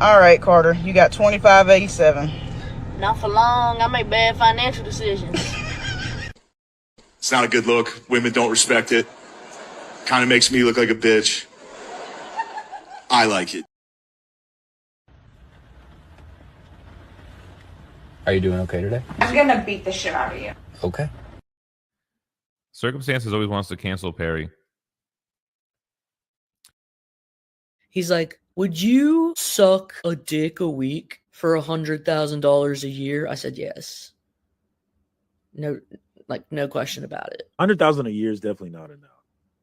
All right, Carter, you got 2587. Not for long. I make bad financial decisions. It's not a good look. Women don't respect it. Kind of makes me look like a bitch. I like it. Are you doing okay today? I'm gonna beat the shit out of you. Okay. Circumstances always wants to cancel Perry. He's like, would you suck a dick a week for $100,000 a year? I said yes. No, no question about it. 100,000 a year is definitely not enough.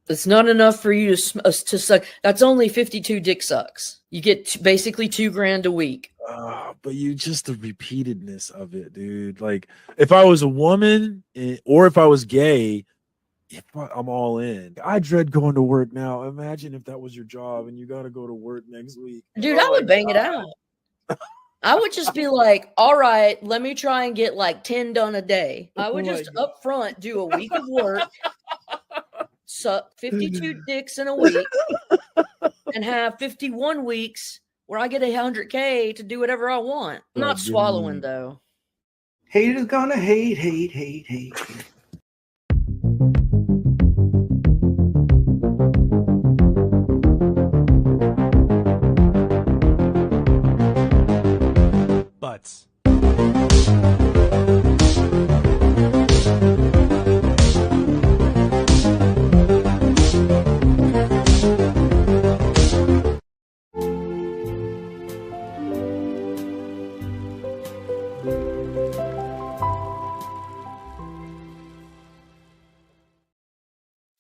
It's not enough for you to suck. That's only 52 dick sucks. You get basically $2,000 a week. But you just the repeatedness of it, dude. Like if I was a woman or if I was gay, I'm all in. I dread going to work now. Imagine if that was your job and you got to go to work next week. Dude, I would bang it out. I would just be like, all right, let me try and get like 10 done a day. I would just up front do a week of work, suck 52 dicks in a week, and have 51 weeks where I get $100K to do whatever I want. I'm not swallowing though. Haters gonna hate. Butts.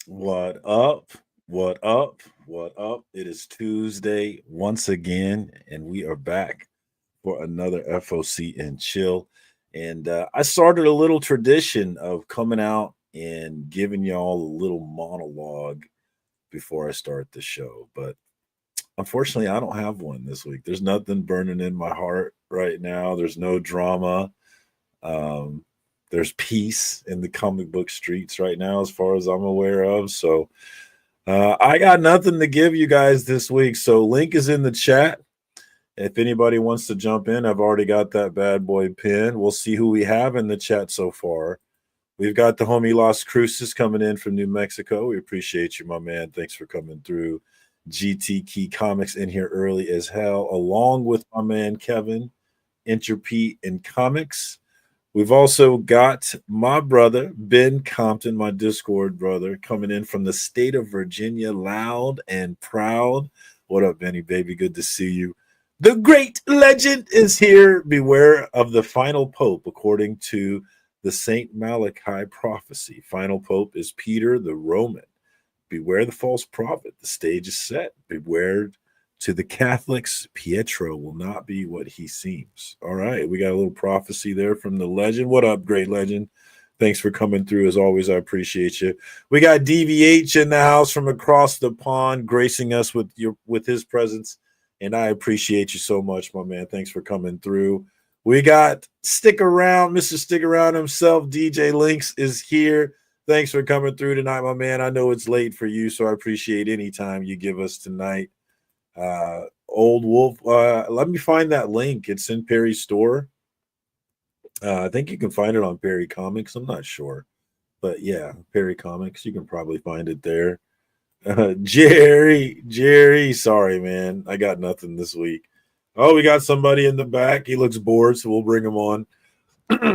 What up? What up? What up? It is Tuesday once again, and we are back for another FOC and chill. And I started a little tradition of coming out and giving y'all a little monologue before I start the show. But unfortunately, I don't have one this week. There's nothing burning in my heart right now. There's no drama. There's peace in the comic book streets right now, as far as I'm aware of. So I got nothing to give you guys this week. So link is in the chat. If anybody wants to jump in, I've already got that bad boy pin. We'll see who we have in the chat so far. We've got the homie Las Cruces coming in from New Mexico. We appreciate you, my man. Thanks for coming through. GT Key Comics in here early as hell, along with my man Kevin, Interpete in Comics. We've also got my brother, Ben Compton, my Discord brother, coming in from the state of Virginia, loud and proud. What up, Benny, baby? Good to see you. The great legend is here. Beware of the final pope, according to the St. Malachi prophecy. Final pope is Peter the Roman. Beware the false prophet. The stage is set. Beware to the Catholics, Pietro will not be what he seems. All right, we got a little prophecy there from the legend. What up, great legend? Thanks for coming through. As always, I appreciate you. We got DVH in the house from across the pond, gracing us with his presence, and I appreciate you so much, my man. Thanks for coming through. We got Stick Around, Mr. Stick Around himself. DJ Links is here. Thanks for coming through tonight, my man. I know it's late for you, so I appreciate any time you give us tonight. Old Wolf, let me find that link. It's in Perry's store. I think you can find it on Perry Comics. I'm not sure, but yeah, Perry Comics. You can probably find it there. Jerry, sorry, man. I got nothing this week. Oh, we got somebody in the back. He looks bored, so we'll bring him on.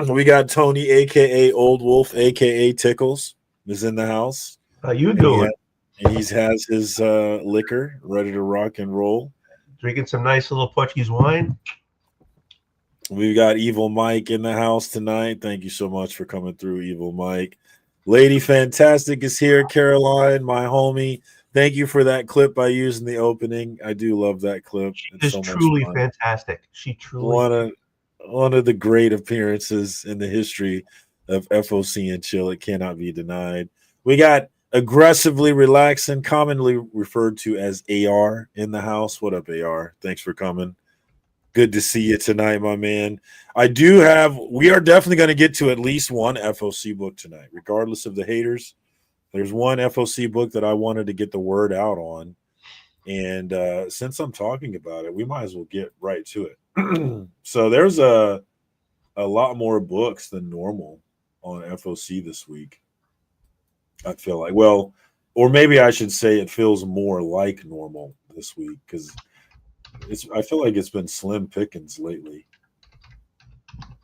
We got Tony, aka Old Wolf, aka Tickles, is in the house. How you doing? And he has his liquor ready to rock and roll. Drinking some nice little Portuguese wine. We've got Evil Mike in the house tonight. Thank you so much for coming through, Evil Mike. Lady Fantastic is here. Caroline, my homie. Thank you for that clip I used in the opening. I do love that clip. It's so truly fantastic. She truly one of the great appearances in the history of FOC and Chill. It cannot be denied. We got Aggressively Relaxing, commonly referred to as AR, in the house. What up, AR? Thanks for coming. Good to see you tonight, my man. We are definitely going to get to at least one FOC book tonight, regardless of the haters. There's one FOC book that I wanted to get the word out on. And since I'm talking about it, we might as well get right to it. So there's a lot more books than normal on FOC this week. I feel like, well, or maybe I should say it feels more like normal this week because I feel like it's been slim pickings lately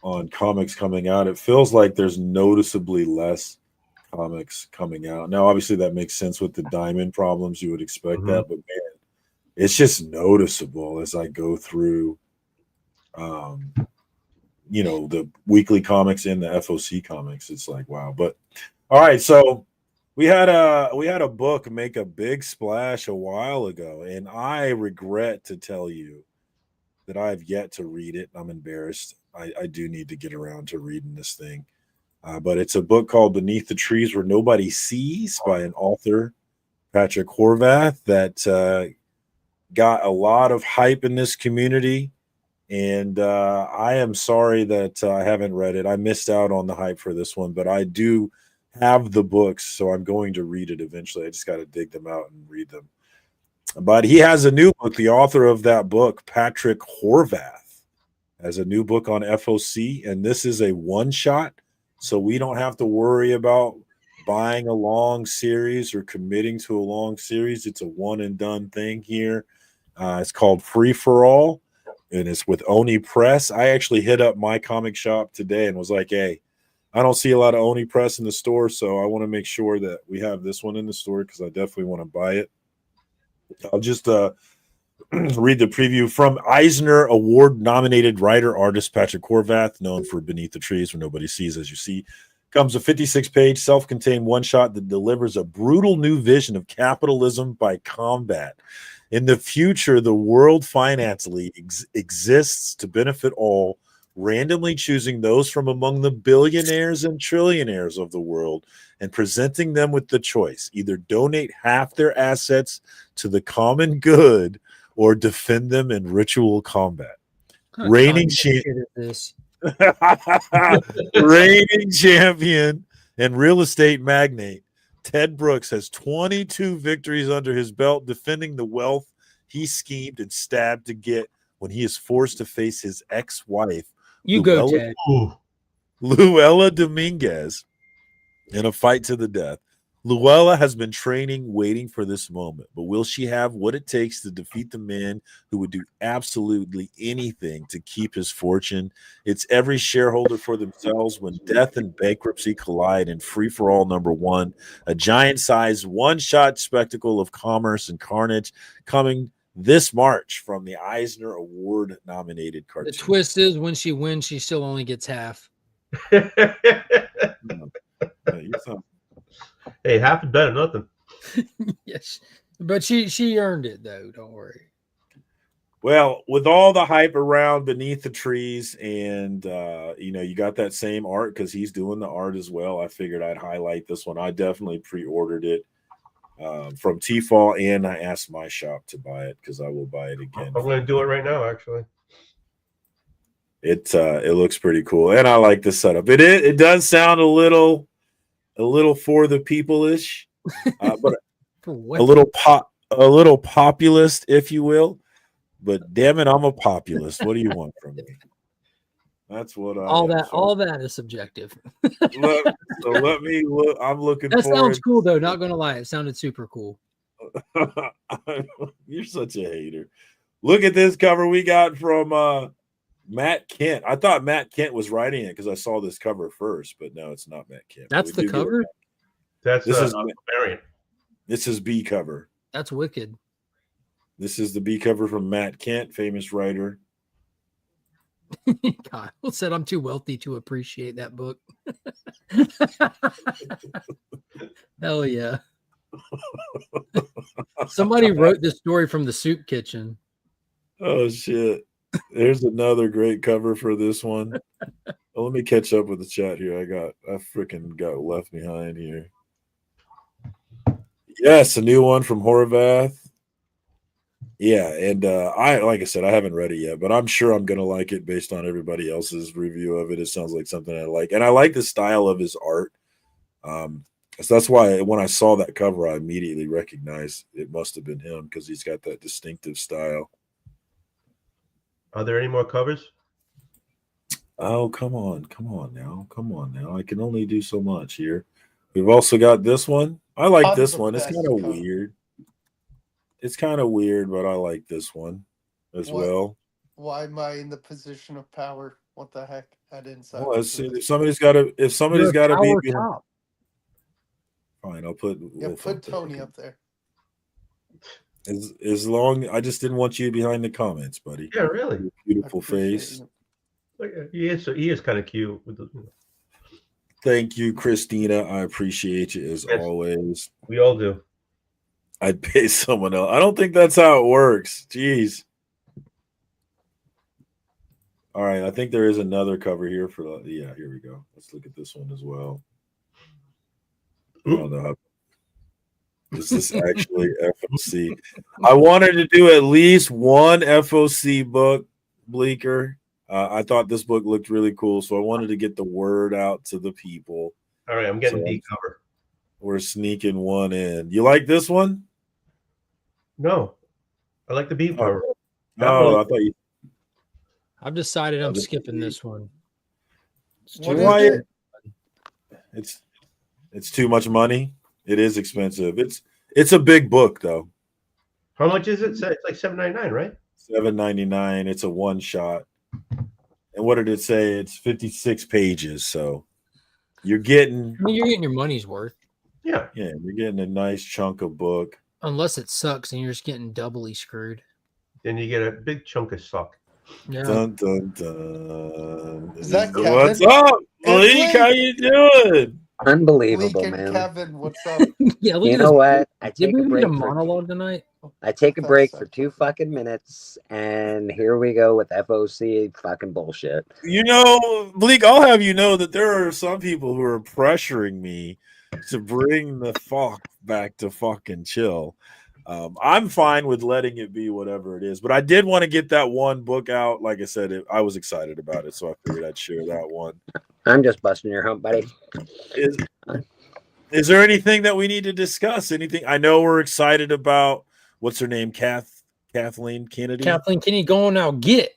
on comics coming out. It feels like there's noticeably less comics coming out. Now, obviously, that makes sense with the diamond problems. You would expect that, but man, it's just noticeable as I go through, the weekly comics and the FOC comics. It's like, wow. But all right, so we had a book make a big splash a while ago, and I regret to tell you that I have yet to read it. I'm embarrassed. I do need to get around to reading this thing. But it's a book called Beneath the Trees Where Nobody Sees by an author, Patrick Horvath, that got a lot of hype in this community. And I am sorry that I haven't read it. I missed out on the hype for this one, but I do have the books, so I'm going to read it eventually. I just got to dig them out and read them. But he has a new book. The author of that book, Patrick Horvath, has a new book on FOC, and this is a one-shot, so we don't have to worry about buying a long series or committing to a long series. It's a one-and-done thing here. It's called Free for All, and it's with Oni Press. I actually hit up my comic shop today and was like, hey, I don't see a lot of Oni Press in the store, so I want to make sure that we have this one in the store because I definitely want to buy it. I'll just read the preview from Eisner Award-nominated writer-artist Patrick Horvath, known for Beneath the Trees Where Nobody Sees, as you see. Comes a 56-page self-contained one-shot that delivers a brutal new vision of capitalism by combat. In the future, the World Finance League exists to benefit all, randomly choosing those from among the billionaires and trillionaires of the world and presenting them with the choice: either donate half their assets to the common good or defend them in ritual combat. Reigning champion and real estate magnate Ted Brooks has 22 victories under his belt, defending the wealth he schemed and stabbed to get when he is forced to face his ex-wife, Luella Dominguez, in a fight to the death. Luella has been training, waiting for this moment, but will she have what it takes to defeat the man who would do absolutely anything to keep his fortune? It's every shareholder for themselves when death and bankruptcy collide in Free for All #1, a giant-sized one-shot spectacle of commerce and carnage, coming this March from the Eisner Award-nominated cartoon. The twist is when she wins, she still only gets half. Hey, half is better than nothing. Yes, but she earned it though. Don't worry. Well, with all the hype around Beneath the Trees, and you got that same art because he's doing the art as well. I figured I'd highlight this one. I definitely pre-ordered it from T-Fall, and I asked my shop to buy it because I will buy it again. I'm going to do it right now, actually. It looks pretty cool, and I like the setup. It does sound a little for the people-ish, but a little populist, if you will. But damn it, I'm a populist. What do you want from me? That's what all that is subjective. Let me look. I'm looking. That sounds cool though. Not gonna lie, it sounded super cool. You're such a hater. Look at this cover we got from Matt Kent. I thought Matt Kent was writing it because I saw this cover first, but no, it's not Matt Kent. That's the cover. This is variant. This is B cover. That's wicked. This is the B cover from Matt Kent, famous writer. God, said I'm too wealthy to appreciate that book. Hell yeah. Somebody wrote this story from the soup kitchen. Oh shit. There's another great cover for this one. Oh, let me catch up with the chat here. I freaking got left behind here. Yes, a new one from Horvath. Yeah, and like I said, I haven't read it yet, but I'm sure I'm gonna like it based on everybody else's review of it. It sounds like something I like, and I like the style of his art. So that's why when I saw that cover, I immediately recognized it must have been him because he's got that distinctive style. Are there any more covers? Oh, come on now. I can only do so much here. We've also got this one. I like this one. It's kind of weird. It's kind of weird, but I like this one as well. Why am I in the position of power? What the heck? I didn't say. Well, let's see. If somebody's got to be behind. Top. Fine, I'll put. Yeah, put Tony up there. As long, I just didn't want you behind the comments, buddy. Yeah, really. Your beautiful face. He is kind of cute. With the, Thank you, Christina. I appreciate you as always. We all do. I'd pay someone else. I don't think that's how it works. Jeez. All right, I think there is another cover here for. Yeah, here we go. Let's look at this one as well. I don't know how. Is this actually FOC? I wanted to do at least one FOC book, Bleeker. I thought this book looked really cool, so I wanted to get the word out to the people. All right, I'm getting D cover. We're sneaking one in. You like this one? No, I like the B cover. Oh, I thought you. I've decided I'm skipping this one. It's too much money. It is expensive. It's a big book though. How much is it? It's like $7.99, right? $7.99. It's a one shot. And what did it say? It's 56 pages. So you're getting. I mean, you're getting your money's worth. Yeah. Yeah, you're getting a nice chunk of book. Unless it sucks and you're just getting doubly screwed. Then you get a big chunk of suck. Yeah. Dun, dun, dun. Is that Kevin? What's up, Bleak? How you doing? Unbelievable, Bleak man. and Kevin, what's up? Yeah, look You at know this. what? I Did take we a need break a for monologue tonight? I take a break for 2 fucking minutes, and here we go with FOC fucking bullshit. You know, Bleak, I'll have you know that there are some people who are pressuring me to bring the fuck back to fucking chill. I'm fine with letting it be whatever it is, but I did want to get that one book out. Like I said, I was excited about it, so I figured I'd share that one. I'm just busting your hump, buddy. Is there anything that we need to discuss? Anything? I know we're excited about what's her name, Kathleen Kennedy. Kathleen Kennedy, go on now, get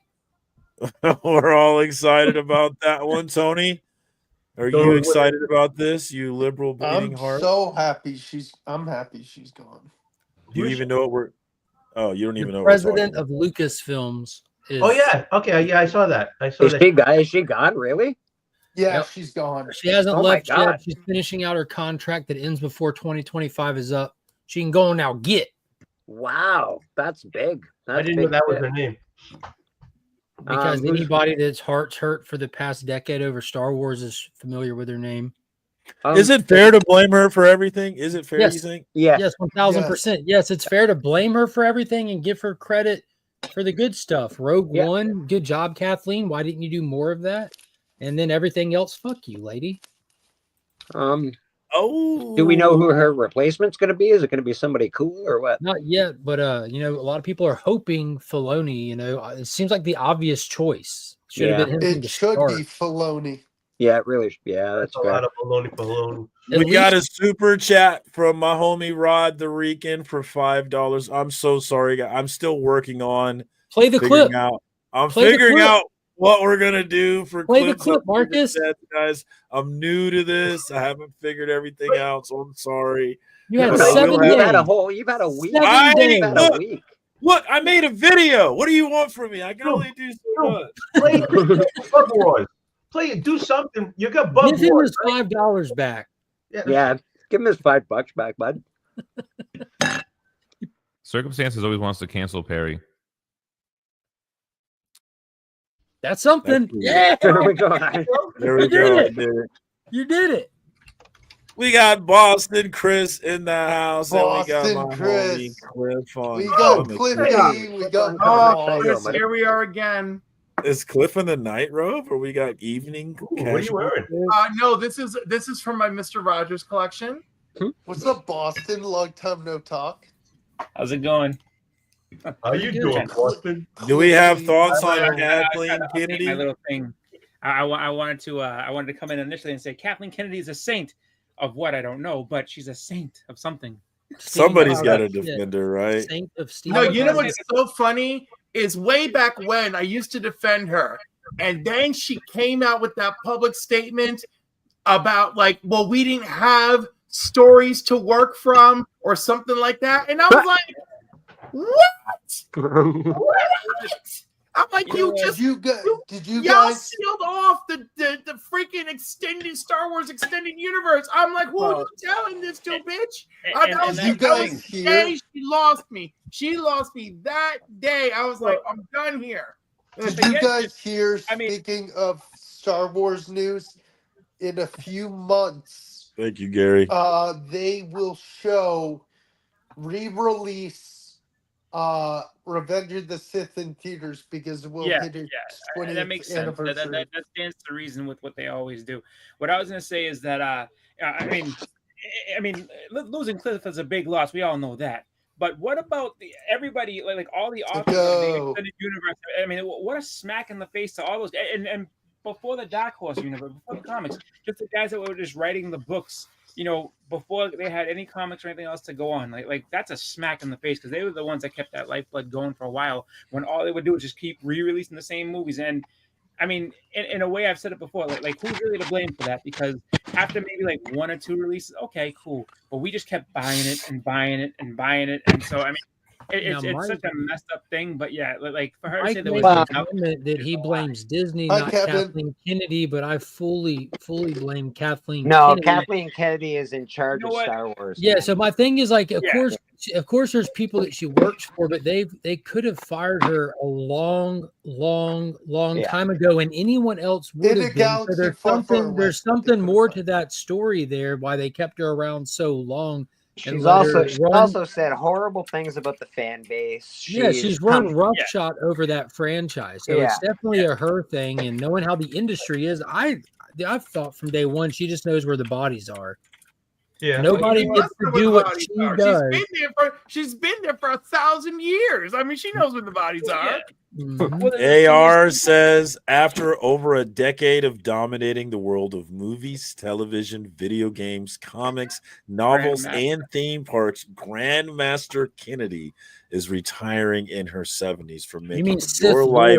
it. We're all excited about that one, Tony. Are you excited about this? You liberal bleeding heart. So happy I'm happy she's gone. Do you even know what we're? Oh, you don't even know. The what president of Lucasfilms is. Oh yeah. Okay. Yeah, I saw that. Is she gone? Really? Yeah, Yep. she's gone. She hasn't Oh left my God. yet. She's finishing out her contract that ends before 2025 is up. She can go on now. Get. Wow, that's big. I didn't know that was her name. Because anybody that's heart's hurt for the past decade over Star Wars is familiar with her name. Is it fair to blame her for everything? Is it fair? Yes. You think? Yeah. Yes, 1000%. Yes, it's fair to blame her for everything and give her credit for the good stuff. Rogue One, good job, Kathleen. Why didn't you do more of that? And then everything else, fuck you, lady. Oh, Do we know who her replacement's going to be? Is it going to be somebody cool or what? Not yet, but a lot of people are hoping Filoni. It seems like the obvious choice. Should have been him. It should be Filoni. Yeah, it really. Yeah, that's a lot of baloney. We got a super chat from my homie Rod the Rican for $5. I'm so sorry, guys. I'm still working on play the clip. I'm figuring out what we're gonna do for play the clip, Marcus. Guys, I'm new to this. I haven't figured everything out, so I'm sorry. You had 7 days. You've had a week. You've had a week. Look, I made a video. What do you want from me? I can only do so much. Play Bug Wars. Play it. Do something. You got Bug Give him Wars. his $5 back. Yeah, give him his $5 back, bud. Circumstances always wants to cancel Perry. That's something. Yeah. There we go. There we You go. did it. You did it. We got Boston Chris in the house, and we got Boston my Chris. homie Cliff on. We got Cliffy. We got Chris, here we are again. Is Cliff in the night robe, or we got evening? What are you wearing? No, this is from my Mr. Rogers collection. What's up, Boston? Long time no talk. How's it going? How you doing, Boston? Do we have thoughts on Kathleen Kennedy? My little thing. I wanted to come in initially and say Kathleen Kennedy is a saint. of what I don't know, but she's a saint of something. Somebody's got to defend her, right? Saint of Steve. No, you know what's so funny is way back when I used to defend her, and then she came out with that public statement about like, well, we didn't have stories to work from or something like that, and I was like, what? What? I'm like, did you guys y'all sealed off the freaking extended Star Wars extended universe. I'm like, who are you telling this to, bitch? I was day she lost me. She lost me that day. I was like, I'm done here. Did you guys hear, speaking of Star Wars news, in a few months, thank you, Gary, they will re-release Revenge of the Sith in theaters because it will hit its 20th that makes sense. That stands to reason with what they always do. What I was going to say is that I mean, losing Cliff is a big loss. We all know that. But what about everybody, like all the authors of the extended universe? I mean, what a smack in the face to all those. And before the Dark Horse universe, before the comics, just the guys that were just writing the books, you know, before they had any comics or anything else to go on. Like that's a smack in the face because they were the ones that kept that lifeblood going for a while when all they would do was just keep re-releasing the same movies. And I mean, in a way, I've said it before, like who's really to blame for that? Because after maybe like 1 or 2 releases, okay, cool. But we just kept buying it and buying it and buying it. And so, I mean, it's such a messed up thing, but yeah, like for her to say there was a comment that he blames Disney, not Kevin. Kathleen Kennedy, but I fully blame Kathleen. No, Kennedy. Kathleen Kennedy is in charge of Star Wars. Yeah, so my thing is like, of course, there's people that she works for, but they could have fired her a long time ago, and anyone else would have been. So there's something more to that story there. Why they kept her around so long. She's also said horrible things about the fan base. She's run roughshod over that franchise. So it's definitely a her thing. And knowing how the industry is, I've thought from day one she just knows where the bodies are. Yeah, nobody gets to do what she does. She's been there for 1,000 years. I mean, she knows where the bodies are. AR says, after over a decade of dominating the world of movies, television, video games, comics, novels, and theme parks, Grandmaster Kennedy is retiring in her 70s for making your life,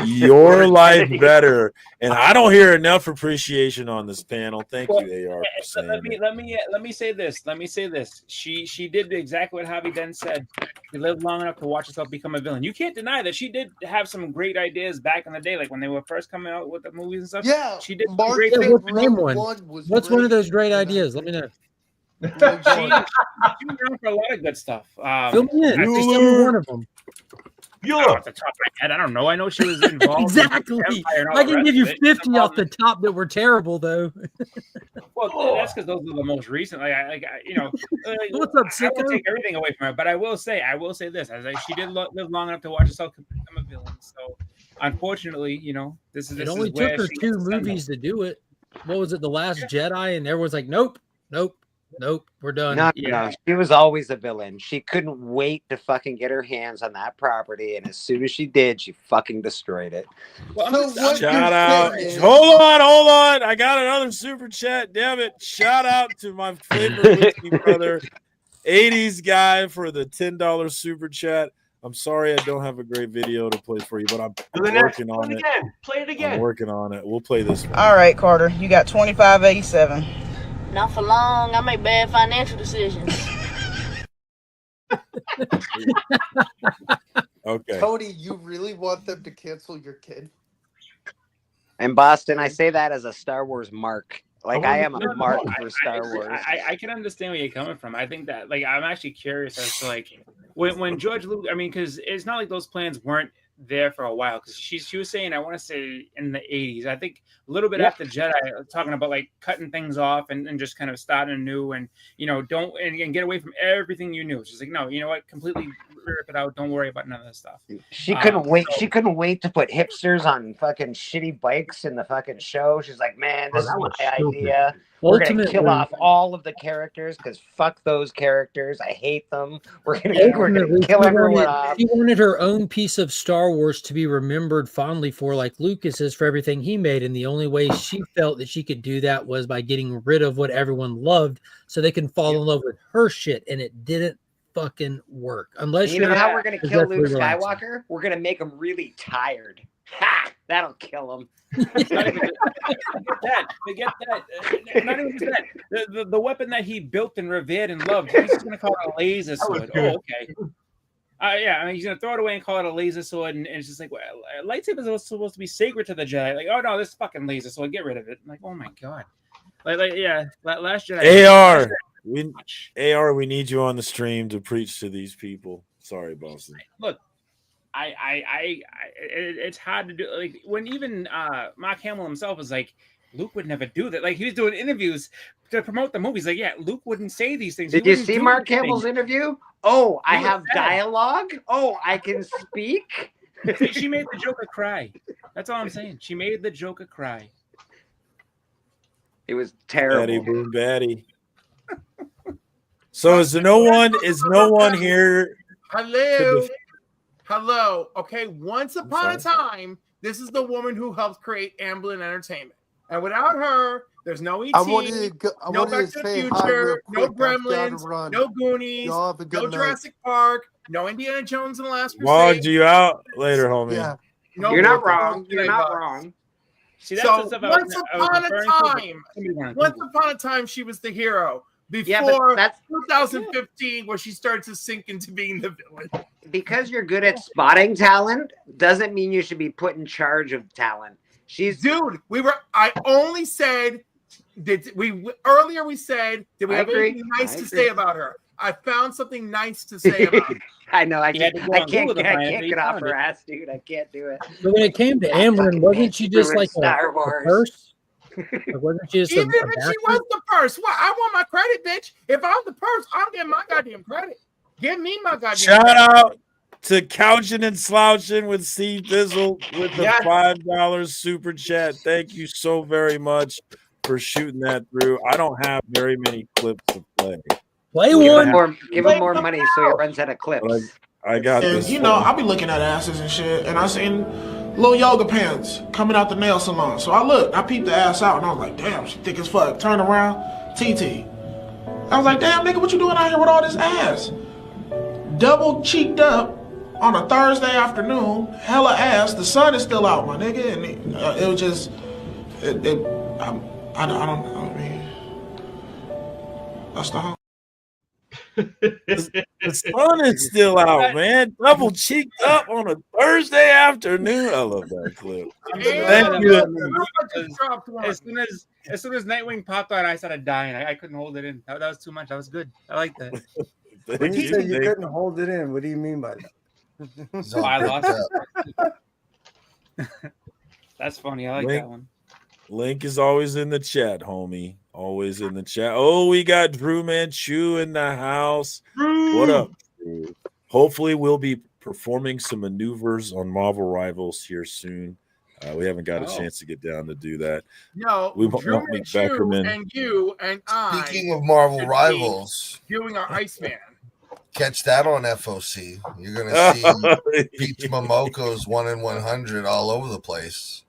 your life better. And I don't hear enough appreciation on this panel. Thank you, AR, for saying let me say this. Let me say this. She did exactly what Javi then said. She lived long enough to watch herself become a villain. You can't deny that she did have some great ideas back in the day, like when they were first coming out with the movies and stuff. Yeah, she did great things. What's one of those great ideas? Let me know. She's around for a lot of good stuff. Fill me in. Just tell me one of them. Off the top of my head, I don't know. I know she was involved. Exactly. I can give you 50 off the top that were terrible, though. Well, that's because those are the most recent. What's up, I won't take everything away from her, but I will say this: she did live long enough to watch herself become a villain. So, unfortunately, this is. It only took her 2 movies to do it. What was it? The Last Jedi, and everyone's like, nope, we're done. No, she was always a villain. She couldn't wait to fucking get her hands on that property, and as soon as she did, she fucking destroyed it. Shout out. Hold on. I got another super chat. Damn it. Shout out to my favorite whiskey brother, 80s guy, for the $10 super chat. I'm sorry I don't have a great video to play for you, but I'm working on it. Play it again. I'm working on it. We'll play this one. All right, Carter. You got 2587. Not for long. I make bad financial decisions. Okay. Tony, you really want them to cancel your kid? And Boston, I say that as a Star Wars mark. Like I am a mark for Star Wars. I can understand where you're coming from. I think that, I'm actually curious as to when George Lucas. I mean, because it's not like those plans weren't there for a while. Because she was saying, I want to say in the 80s. I think a little bit after Jedi, talking about cutting things off and just kind of starting anew and don't and get away from everything you knew. She's like, no, you know what? Completely rip it out. Don't worry about none of this stuff. She couldn't wait. She couldn't wait to put hipsters on fucking shitty bikes in the fucking show. She's like, man, this is my idea. We're gonna kill off all of the characters because fuck those characters. I hate them. We're gonna kill everyone off. She wanted her own piece of Star Wars to be remembered fondly for, like Lucas is for everything he made. And the only way she felt that she could do that was by getting rid of what everyone loved so they can fall in love with her shit. And it didn't fucking work. Unless you know how we're gonna kill Luke Skywalker? We're gonna make him really tired. Ha! That'll kill him. Forget that. Not even just that. The weapon that he built and revered and loved, he's just gonna call it a laser sword. Oh, okay. Yeah, I mean, he's gonna throw it away and call it a laser sword, and it's just like, well, lightsabers are supposed to be sacred to the Jedi. Like, oh no, this fucking laser sword, get rid of it. I'm like, oh my god. Yeah, last Jedi. We need you on the stream to preach to these people. Sorry, Boston. Look, it's hard to do. Like when even Mark Hamill himself was like, Luke would never do that. Like he was doing interviews to promote the movies. Like, yeah, Luke wouldn't say these things. Did you see Mark Hamill's interview? Oh, I have dialogue. Oh, I can speak. She made the Joker cry. That's all I'm saying. She made the Joker cry. It was terrible. Batty boom batty. So is no one here? Hello. Okay, once upon a time, this is the woman who helped create Amblin Entertainment. And without her, there's no E.T., no Back to the Future, no Gremlins, no Goonies, no Jurassic Park, no Indiana Jones and the Last Crusade. Logged you out later, homie. Yeah. You're not wrong. You're not wrong. See, that's so once upon a time, she was the hero. Before that's 2015, where she starts to sink into being the villain. Because you're good at spotting talent doesn't mean you should be put in charge of talent. I only said earlier we said did we have anything nice to say about her? I found something nice to say about her. I know I can't get off her ass, dude. I can't do it. But when it came to Amblin, wasn't she just like a purse? Wasn't she just even if she was the purse? What? I want my credit, bitch. If I'm the purse, I'm getting my goddamn credit. Give me my goddamn Shout credit. out to Couching and Slouching with C Thizzle with the $5 super chat. Thank you so very much for shooting that through. I don't have very many clips to play. Give him more money so he runs out of clips. I got this. You know, I'll be looking at asses and shit, and I seen little yoga pants coming out the nail salon. So I peeped the ass out, and I was like, damn, she thick as fuck. Turn around, TT. I was like, damn, nigga, what you doing out here with all this ass? Double cheeked up on a Thursday afternoon, hella ass. The sun is still out, my nigga, and it was just, I mean, that's the whole. The sun is still out, man. Double cheeked up on a Thursday afternoon. I love that clip. Thank you. As soon as Nightwing popped out, I started dying. I couldn't hold it in. That was too much. That was good. I like that. When you say you couldn't hold it in, what do you mean by that? So I lost it. That's funny. I like that one. Link is always in the chat, homie. Always in the chat. Oh, we got Drew Manchu in the house. Drew. What up, Drew? Hopefully, we'll be performing some maneuvers on Marvel Rivals here soon. We haven't got a chance to get down to do that. No, we won't meet Beckerman. And you and I. Speaking of Marvel Rivals, doing our Iceman. Catch that on FOC. You're gonna see Peach Momoko's 1 in 100 all over the place.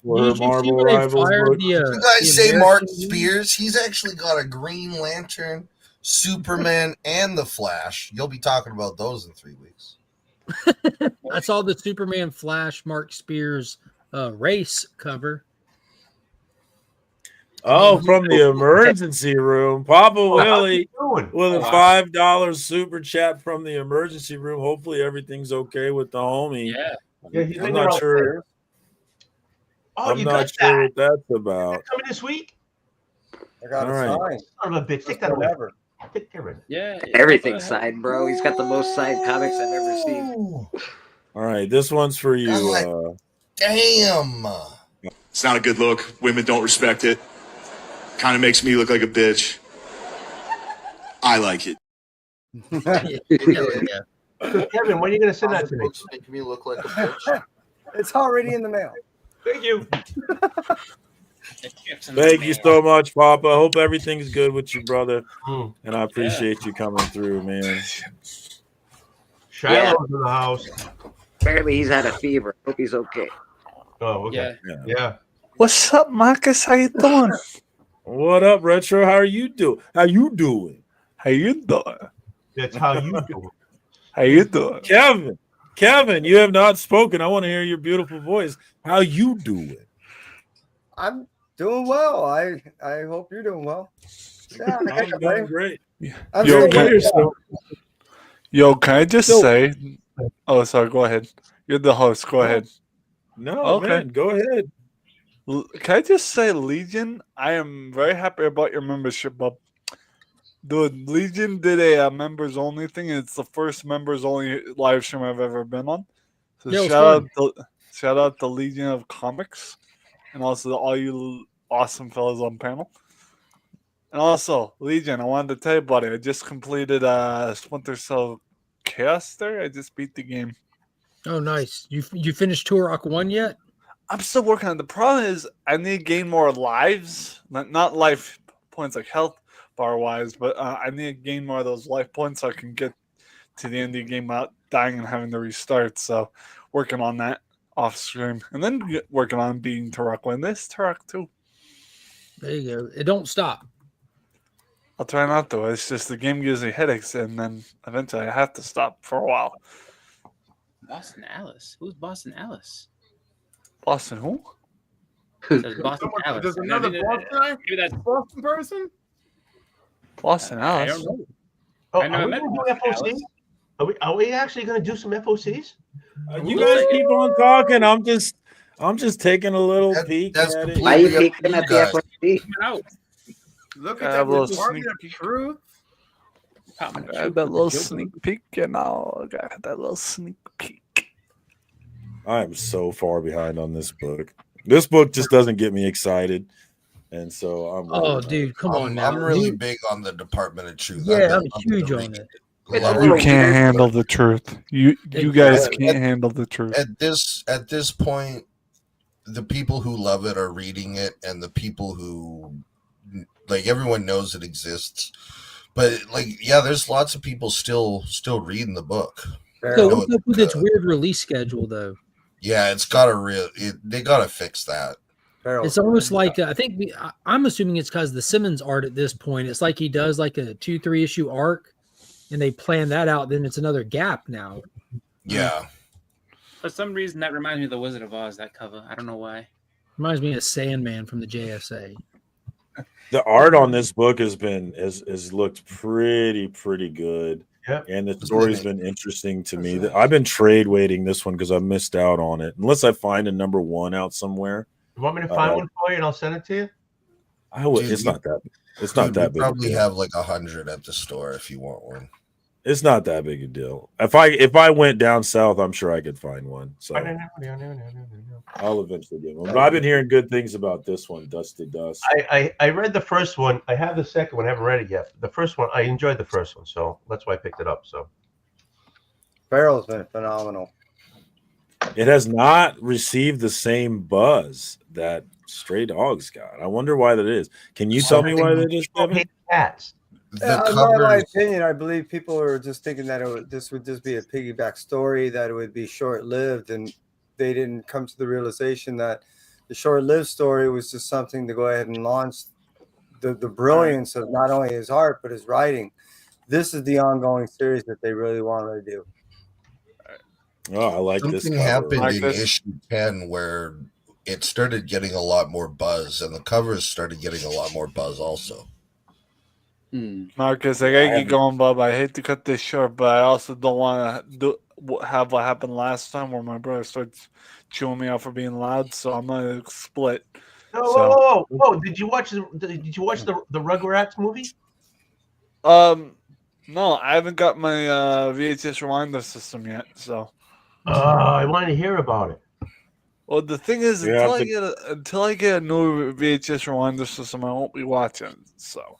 For Marvel Rivals, you guys say Mark Spears? He's actually got a Green Lantern, Superman, and the Flash. You'll be talking about those in 3 weeks. I saw the Superman Flash Mark Spears race cover. Oh, from the emergency room. Papa Willie with a $5 super chat from the emergency room. Hopefully everything's okay with the homie. Yeah, he's I'm not sure. I'm not sure what that's about. Coming this week? I got a sign. Son of a bitch. Take that whatever. Yeah. Everything's signed, bro. He's got the most signed comics I've ever seen. All right, this one's for you. Damn. It's not a good look. Women don't respect it. Kind of makes me look like a bitch. I like it. Kevin, when are you going to send that to me? Make me look like a bitch. It's already in the mail. Thank you. Thank you so much, Papa. I hope everything's good with you, brother. And I appreciate you coming through, man. Shiloh's in the house. Apparently, he's had a fever. Hope he's okay. Oh, okay. Yeah. What's up, Marcus? How you doing? What up, Retro? How are you doing? How you doing? How you doing? That's how you do it. How you doing? Kevin, you have not spoken. I want to hear your beautiful voice. How you doing? I'm doing well. I hope you're doing well. Yeah, I'm doing great. Yo, can I just say? Oh, sorry. Go ahead. You're the host. Go ahead. No, man. Go ahead. Can I just say, Legion? I am very happy about your membership. But dude, Legion did a members only thing. And it's the first members only live stream I've ever been on. So shout out to Legion of Comics, and also all you awesome fellas on panel. And also, Legion, I wanted to tell you, buddy, I just completed Splinter Cell Chaos there. I just beat the game. Oh, nice. You finished Turok 1 yet? I'm still working on it. The problem is I need to gain more lives. Not life points like health bar wise, but I need to gain more of those life points so I can get to the end of the game without dying and having to restart. So working on that off stream. And then working on beating Turok 1. This Turok 2. There you go. It don't stop. I'll try not to. It's just the game gives me headaches, and then eventually I have to stop for a while. Boston Alice. Who's Boston Alice? Boston who? Says Boston Alice. There's another Boston, maybe that's Boston person? Boston Alice. I don't know. Oh, I know are I we met going to do Boston FOCs? Alice. Are we actually going to do some FOCs? You guys keep on talking. I'm just taking a little peek at it. Why are you peeking at the FOC? Look at that little Department of Truth. That little sneak peek, you know. Got that little sneak peek. I am so far behind on this book. This book just doesn't get me excited. And so I'm dude, come on now. I'm really big on the Department of Truth. Yeah, I'm huge on it. You can't handle the truth. You guys can't handle the truth. At this point, the people who love it are reading it, and the people who everyone knows it exists. But there's lots of people still reading the book. So what's up with its weird release schedule, though? Yeah, it's got they got to fix that. It's almost like I'm assuming it's because the Simmons art at this point. It's like he does like a 2-3 issue arc, and they plan that out. Then it's another gap now. Yeah. For some reason, that reminds me of the Wizard of Oz. That cover. I don't know why. Reminds me of Sandman from the JSA. The art on this book has looked pretty good. Yeah. And the story's been interesting to me. I've been trade waiting this one because I missed out on it. Unless I find a number 1 out somewhere. You want me to find one for you and I'll send it to you? I would. It's not that. It's not that big. Probably have 100 at the store if you want one. It's not that big a deal. If I went down south, I'm sure I could find one. So I'll eventually get one. But I've been hearing good things about this one, Dust to Dust. I read the first one. I have the second one. I haven't read it yet. The first one, I enjoyed the first one, so that's why I picked it up. So Barrel's been phenomenal. It has not received the same buzz that Stray Dogs got. I wonder why that is. Can you tell me why that is, Kevin? Cats. In my opinion, I believe people are just thinking that this would just be a piggyback story, that it would be short-lived, and they didn't come to the realization that the short-lived story was just something to go ahead and launch the brilliance of not only his art but his writing. This is the ongoing series that they really wanted to do. Oh, I like this. Something happened in issue 10 where it started getting a lot more buzz, and the covers started getting a lot more buzz also. Marcus, I gotta keep going, Bob. I hate to cut this short, but I also don't want to have what happened last time where my brother starts chewing me out for being loud. So I'm gonna split. Whoa! Did you watch the Rugrats movie? No, I haven't got my VHS rewinder system yet. So I wanted to hear about it. Well, the thing is, until I get a new VHS rewinder system, I won't be watching. So.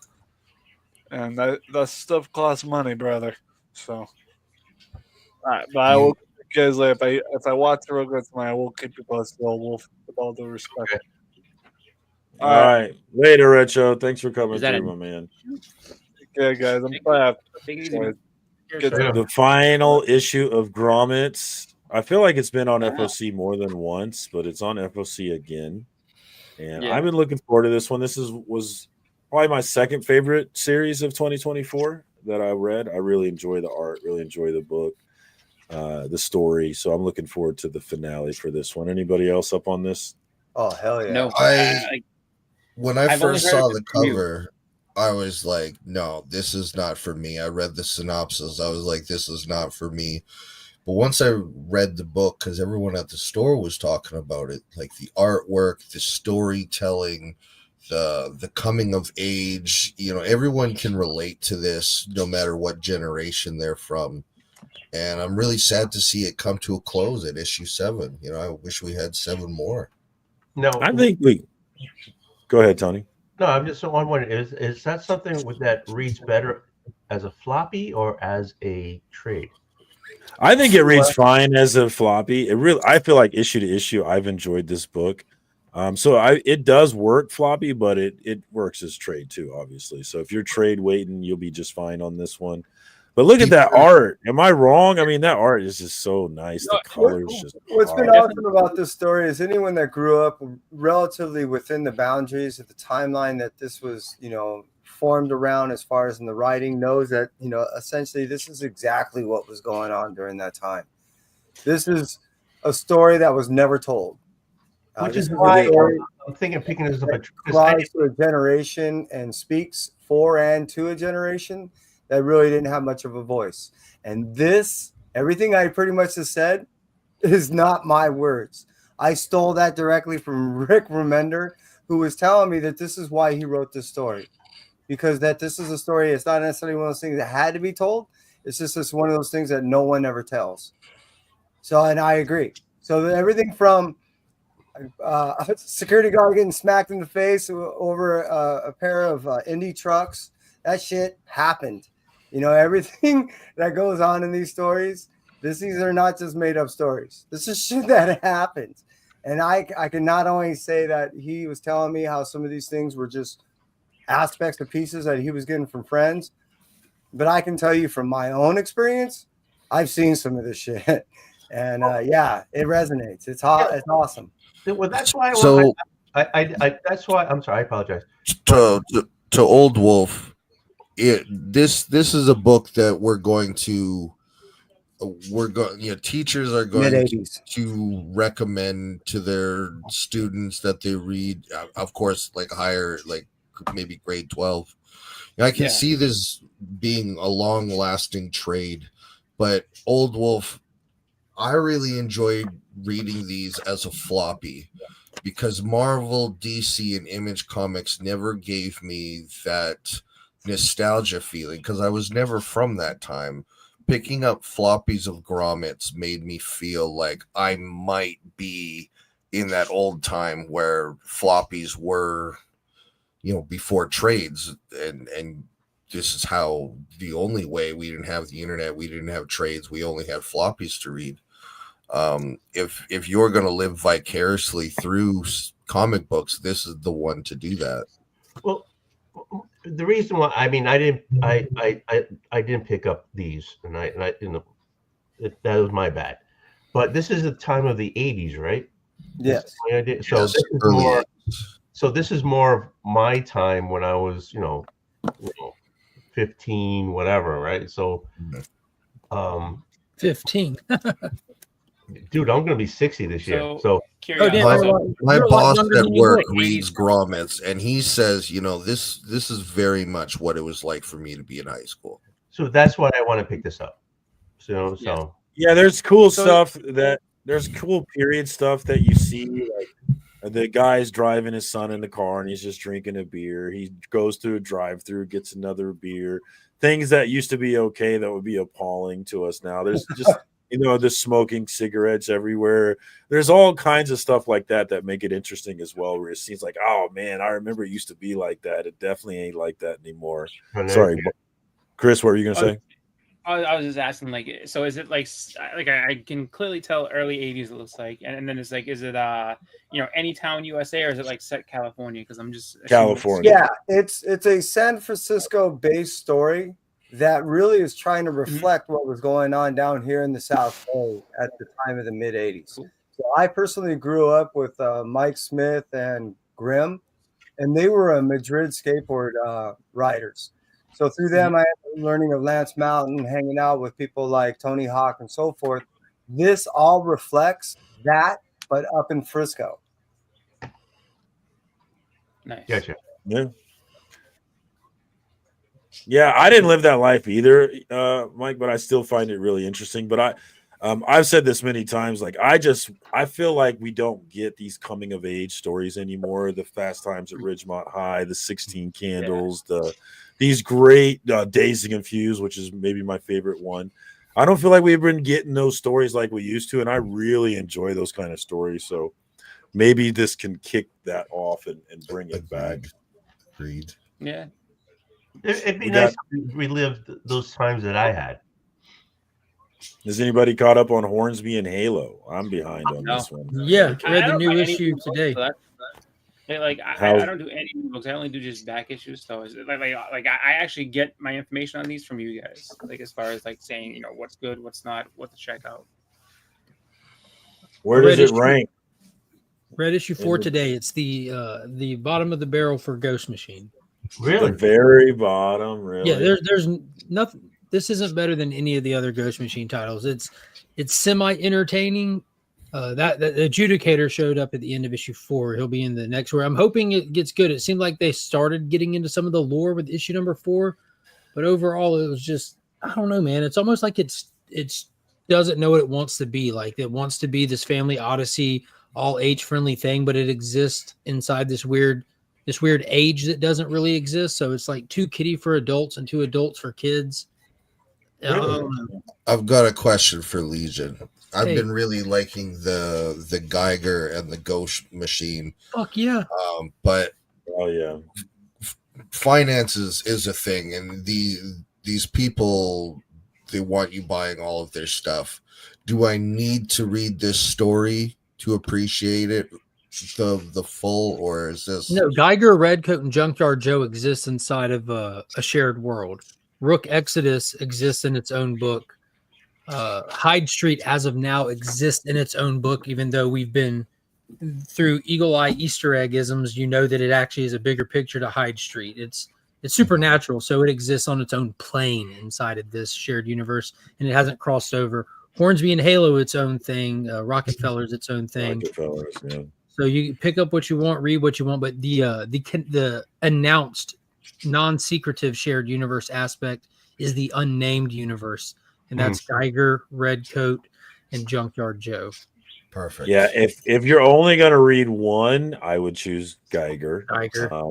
And that stuff costs money, brother. So, all right, but I will keep you guys later. If I watch the Rugrats tonight, I will keep you posted. With all due respect. All right. Later, Red Show. Thanks for coming Is that through, a- my man. Okay, guys, I'm sorry. Take it easy, man. Good The final issue of Grommets. I feel like it's been on FOC more than once, but it's on FOC again. And Yeah. I've been looking forward to this one. This was probably my second favorite series of 2024 that I read. I really enjoy the art, really enjoy the book, the story. So I'm looking forward to the finale for this one. Anybody else up on this? Oh hell yeah! No, When I I've only first heard saw of the it from you. cover, I was like, no, this is not for me. I read the synopsis. I was like, this is not for me. But once I read the book, because everyone at the store was talking about it, like the artwork, the storytelling, the coming of age, everyone can relate to this no matter what generation they're from. And I'm really sad to see it come to a close at issue 7. I wish we had 7 more. No, I think we go ahead, Tony. No, I'm just wondering, is that something that reads better as a floppy or as a trade? I think it reads fine as a floppy. I feel like issue to issue, I've enjoyed this book. It does work floppy, but it works as trade too, obviously. So if you're trade waiting, you'll be just fine on this one. But look at that art. Am I wrong? I mean, that art is just so nice. The colors just. What's been awesome about this story is anyone that grew up relatively within the boundaries of the timeline that this was, formed around as far as in the writing knows that, essentially this is exactly what was going on during that time. This is a story that was never told. Which is why I'm thinking picking this up. Applies to a generation and speaks for and to a generation that really didn't have much of a voice. And everything I pretty much just said is not my words. I stole that directly from Rick Remender, who was telling me that this is why he wrote this story. Because this is a story, it's not necessarily one of those things that had to be told. It's just one of those things that no one ever tells. So, and I agree. So everything from a security guard getting smacked in the face over a pair of indie trucks, that shit happened. Everything that goes on in these stories, these are not just made up stories. This is shit that happened. And I can not only say that he was telling me how some of these things were just aspects of pieces that he was getting from friends, but I can tell you from my own experience, I've seen some of this shit. And yeah, it resonates. It's hot. It's awesome. Well, that's why. So that's why. I'm sorry. I apologize. To Old Wolf, this is a book that teachers are going to recommend to their students that they read. Of course, like higher, like maybe grade 12. I can see this being a long-lasting trade, but Old Wolf, I really enjoyed reading these as a floppy because Marvel, DC, and Image Comics never gave me that nostalgia feeling because I was never from that time. Picking up floppies of grommets made me feel like I might be in that old time where floppies were, before trades, and this is how the only way. We didn't have the internet, we didn't have trades, we only had floppies to read. If you're going to live vicariously through comic books, this is the one to do that. Well, the reason why I didn't pick up these, and that was my bad. But this is the time of the 80s, right? Yes. So this is more of my time when I was, 15, whatever, right? So, 15. Dude, I'm gonna be 60 this year. So my boss at work reads grommets, and he says, this is very much what it was like for me to be in high school. So that's why I want to pick this up. Yeah, there's cool stuff there's cool period stuff that you see, like the guy's driving his son in the car and he's just drinking a beer. He goes through a drive-through, gets another beer. Things that used to be okay that would be appalling to us now. There's just the smoking cigarettes everywhere. There's all kinds of stuff like that make it interesting as well, where it seems like, oh man, I remember it used to be like that. It definitely ain't like that anymore. Sorry, Chris, what were you gonna say? I was just asking, like, so is it like I can clearly tell early '80s it looks like, and then it's like, is it any town USA, or is it like set California? Because I'm just California. Yeah, it's a San Francisco based story that really is trying to reflect what was going on down here in the South Bay at the time of the mid '80s. So I personally grew up with Mike Smith and Grimm, and they were Madrid skateboard riders. So through them, I ended up learning of Lance Mountain, hanging out with people like Tony Hawk and so forth. This all reflects that, but up in Frisco. Nice. Gotcha. Yeah. Yeah, I didn't live that life either, Mike, but I still find it really interesting. But I've said this many times. Like, I feel like we don't get these coming of age stories anymore. The Fast Times at Ridgemont High, the 16 Candles, these great Dazed and Confused, which is maybe my favorite one. I don't feel like we've been getting those stories like we used to, and I really enjoy those kind of stories. So maybe this can kick that off and bring it back. Agreed. Yeah. It'd be nice to relive those times that I had. Has anybody caught up on Hornsby and Halo? I'm behind on this one. Yeah, I read the new issue today. I don't do any books. I only do just back issues. So it's I actually get my information on these from you guys. Like, as far as like saying, what's good, what's not, what to check out. Where does it rank? Read issue 4 today. It's the bottom of the barrel for Ghost Machine. Really? The very bottom, really? Yeah, there's nothing. This isn't better than any of the other Ghost Machine titles. It's semi-entertaining. That the Adjudicator showed up at the end of issue 4. He'll be in the next one. I'm hoping it gets good. It seemed like they started getting into some of the lore with issue number 4, but overall it was just, I don't know, man. It's almost like it's doesn't know what it wants to be. Like, it wants to be this family odyssey, all age friendly thing, but it exists inside this weird age that doesn't really exist. So it's like 2 kiddie for adults and 2 adults for kids. I've got a question for Legion. I've been really liking the Geiger and the Ghost Machine. Fuck yeah. But finances is a thing, and these people, they want you buying all of their stuff. Do I need to read this story to appreciate it, the full, or is this no? Geiger, Redcoat, and Junkyard Joe exist inside of a shared world. Rook Exodus exists in its own book. Hyde Street, as of now, exists in its own book, even though we've been through Eagle Eye Easter eggisms. That it actually is a bigger picture to Hyde Street. It's supernatural, so it exists on its own plane inside of this shared universe, and it hasn't crossed over. Hornsby and Halo, its own thing. Rockefeller's its own thing. Rockefellers, yeah. So you pick up what you want, read what you want, but the announced non-secretive shared universe aspect is the unnamed universe, and that's Geiger, Redcoat, and Junkyard Joe. Perfect. Yeah, if you're only going to read one, I would choose Geiger.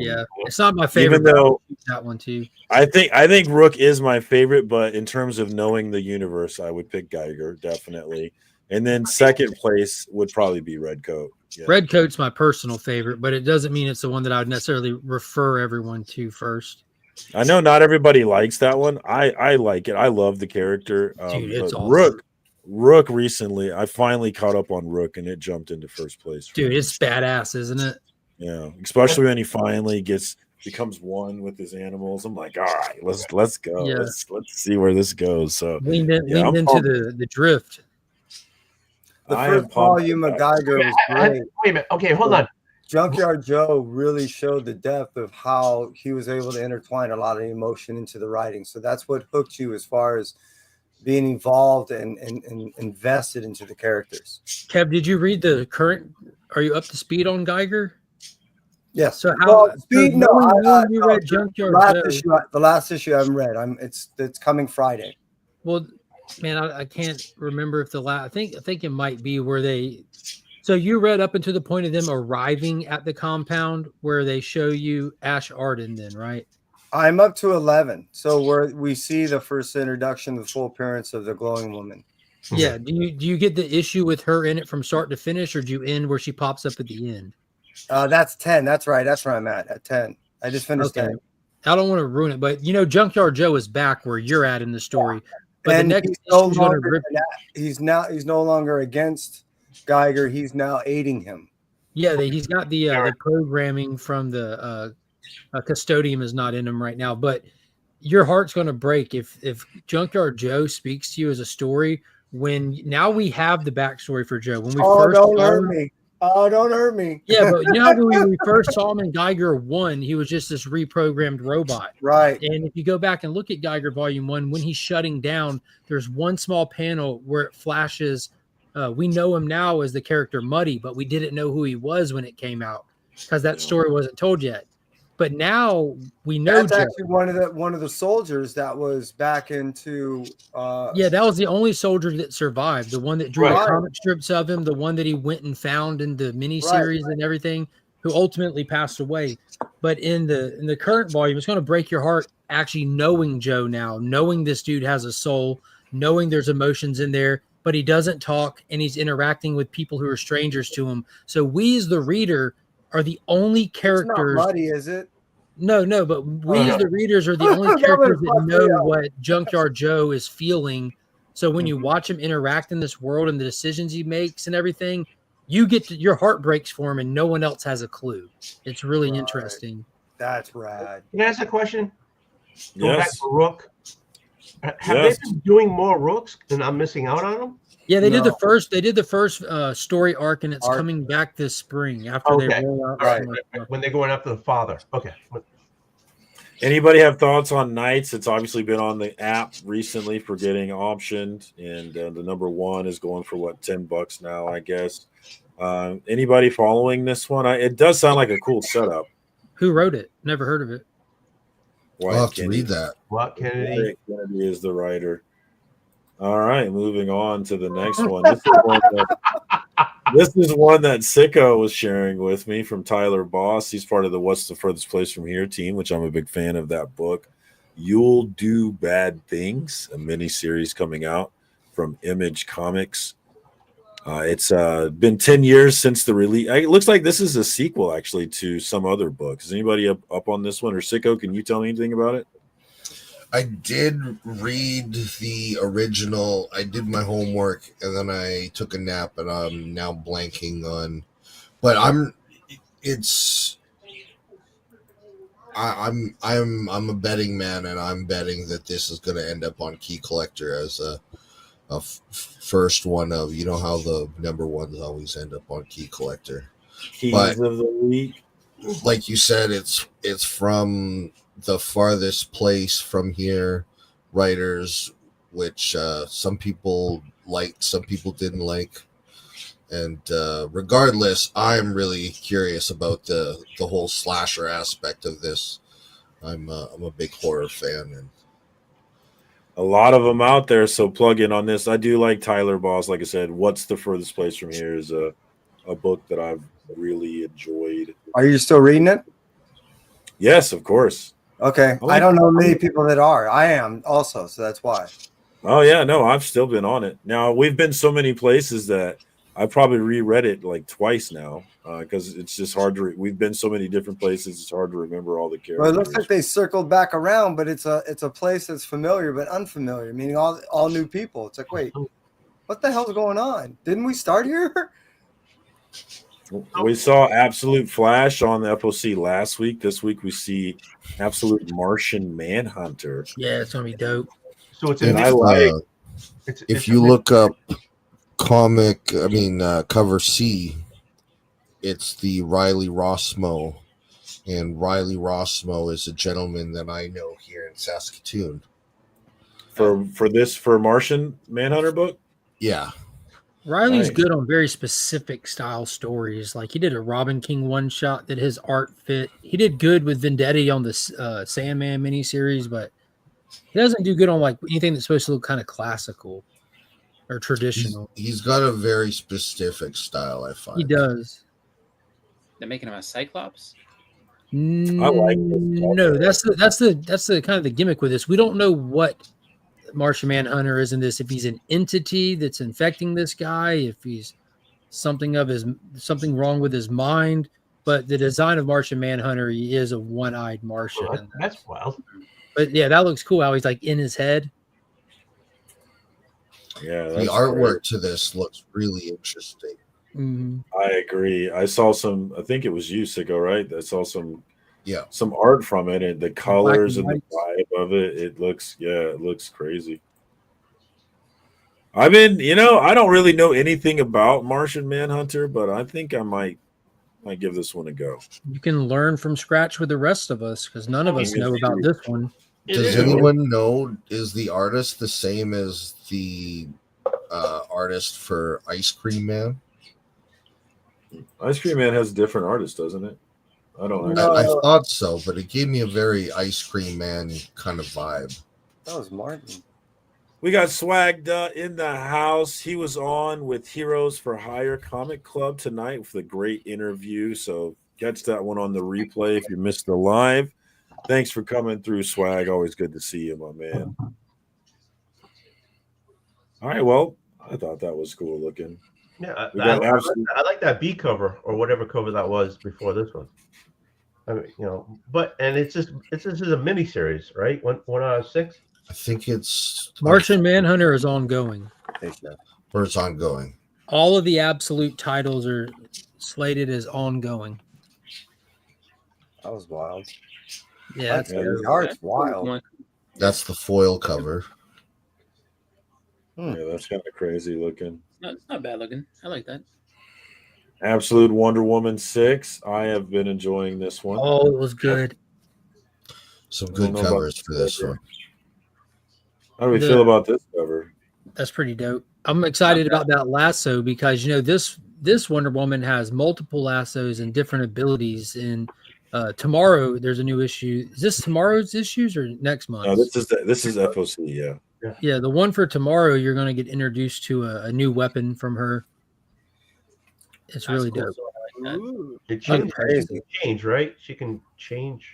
Yeah, it's not my favorite, even though that one too. I think Rook is my favorite, but in terms of knowing the universe, I would pick Geiger definitely, and then second place would probably be Redcoat. Yeah. Redcoat's my personal favorite, but it doesn't mean it's the one that I would necessarily refer everyone to first. I know not everybody likes that one. I like it. I love the character. Dude, it's awesome. Rook recently, I finally caught up on Rook, and it jumped into first place. Dude, it's badass, isn't it? Yeah, especially when he finally becomes one with his animals. I'm like, all right, let's go. Yeah. Let's see where this goes. So leaned into the drift. The first volume of Geiger was great. Wait a minute. Okay, hold on. Junkyard Joe really showed the depth of how he was able to intertwine a lot of emotion into the writing. So that's what hooked you as far as being involved and invested into the characters. Kev, did you read the current? Are you up to speed on Geiger? Yes. So how? You read Junkyard Joe. The last issue I haven't read. It's coming Friday. Well, man, I can't remember if the last. I think it might be where they. So you read up until the point of them arriving at the compound where they show you Ash Arden, then, right? I'm up to 11. So where we see the first introduction, the full appearance of the glowing woman. Yeah. Do you get the issue with her in it from start to finish, or do you end where she pops up at the end? That's 10. That's right. That's where I'm at 10. I just finished 10. I don't want to ruin it, but Junkyard Joe is back where you're at in the story. But and the next he's no issue is going to longer rip. he's no longer against Geiger. He's now aiding him. Yeah, he's got the programming from the custodium is not in him right now, but your heart's going to break if Junkyard Joe speaks to you as a story. When now we have the backstory for Joe. When we first don't saw hurt him, me. Oh, don't hurt me. yeah, but you know how when we first saw him in Geiger 1, he was just this reprogrammed robot. Right. And if you go back and look at Geiger Volume 1, when he's shutting down, there's one small panel where it flashes. We know him now as the character Muddy, but we didn't know who he was when it came out because that story wasn't told yet. But now we know that's actually one of the soldiers that was back into. Yeah, that was the only soldier that survived. The one that drew the comic strips of him, the one that he went and found in the miniseries and everything, who ultimately passed away. But in the current volume, it's going to break your heart actually knowing Joe now, knowing this dude has a soul, knowing there's emotions in there, but he doesn't talk and he's interacting with people who are strangers to him. So we as the reader are the only characters. It's not Muddy, is it? No, but we as the readers are the only characters that know what Junkyard Joe is feeling. So when you watch him interact in this world and the decisions he makes and everything, you get your heart breaks for him and no one else has a clue. It's really interesting. That's rad. Can I ask a question? Yes. Back to Rook. Have they been doing more Rooks and I'm missing out on them? Yeah, they did the first. They did the first story arc, and it's coming back this spring after they roll out. Right. When they're going after the father. Okay. Anybody have thoughts on Knights? It's obviously been on the app recently for getting optioned, and the number one is going for what, $10 now, I guess. Anybody following this one? It does sound like a cool setup. Who wrote it? Never heard of it. I'll have to read that. Wyatt Kennedy. Wyatt Kennedy is the writer. All right, moving on to the next one. This is one that Sicko was sharing with me from Tyler Boss. He's part of the What's the Furthest Place from Here team, which I'm a big fan of that book. You'll Do Bad Things, a miniseries coming out from Image Comics. It's been 10 years since the release. It looks like this is a sequel, actually, to some other books. Is anybody up on this one? Or Sicko, can you tell me anything about it? I did read the original. I did my homework and then I took a nap, and I'm now blanking on. But I'm a betting man, and I'm betting that this is going to end up on Key Collector as a first one of, you know how the number ones always end up on Key Collector. Keys of the week. Like you said, it's from the Farthest Place from Here writers, which some people liked, some people didn't like. And regardless, I'm really curious about the whole slasher aspect of this. I'm a big horror fan, and a lot of them out there, so plug in on this. I do like Tyler Boss. Like I said, What's the Furthest Place from Here is a book that I've really enjoyed. Are you still reading it? Yes, of course. Okay. I don't know many people that are. I am also, so that's why. Oh, yeah. No, I've still been on it. Now, we've been so many places that I've probably reread it like twice now because it's just hard to we've been so many different places. It's hard to remember all the characters. Well, it looks like they circled back around, but it's a place that's familiar but unfamiliar, meaning all new people. It's like, wait, what the hell's going on? Didn't we start here? We saw Absolute Flash on the FOC last week. This week we see Absolute Martian Manhunter. Yeah, it's gonna be dope. So it's if you look up cover C, it's the Riley Rossmo, and Riley Rossmo is a gentleman that I know here in Saskatoon. For Martian Manhunter book? Yeah. Riley's good on very specific style stories. Like he did a Robin King one shot that his art fit. He did good with Vendetti on the Sandman miniseries, but he doesn't do good on like anything that's supposed to look kind of classical or traditional. He's got a very specific style, I find. He does. They're making him a Cyclops? I like this. No, that's the kind of the gimmick with this. We don't know what Martian Manhunter is in this. If he's an entity that's infecting this guy, if he's something wrong with his mind. But the design of Martian Manhunter, he is a one-eyed Martian. That's wild. But yeah, that looks cool. How he's like in his head. Yeah, The artwork to this looks really interesting. I agree. I saw some. I think it was you, Sicko, right? I saw some Yeah, some art from it, and the colors and the white. vibe of it. It looks crazy. I've been, I don't really know anything about Martian Manhunter, but I think I might give this one a go. You can learn from scratch with the rest of us because none of us know about this one. Does anyone know, is the artist the same as the artist for Ice Cream Man? Ice Cream Man has a different artist, doesn't it? I don't. I thought so, but it gave me a very Ice Cream Man kind of vibe. That was Martin. We got Swag in the house. He was on with Heroes for Hire Comic Club tonight with a great interview. So catch that one on the replay if you missed the live. Thanks for coming through, Swag. Always good to see you, my man. All right, well, I thought that was cool looking. Yeah, I like that B cover or whatever cover that was before this one. I mean, and it's just a mini series, right? One out of 6. I think it's Martian Manhunter is ongoing. Or it's ongoing. All of the absolute titles are slated as ongoing. That was wild. Yeah, the art's wild. That's the foil cover. Yeah, that's kind of crazy looking. It's not bad looking. I like that. Absolute Wonder Woman 6. I have been enjoying this one. Oh, it was good. Some good covers for this one. How do we feel about this cover? That's pretty dope. I'm excited about that lasso because this Wonder Woman has multiple lassos and different abilities. And tomorrow there's a new issue. Is this tomorrow's issues or next month? No, this is FOC. Yeah. Yeah, the one for tomorrow, you're going to get introduced to a new weapon from her. It's really dope. It she can change, right? She can change.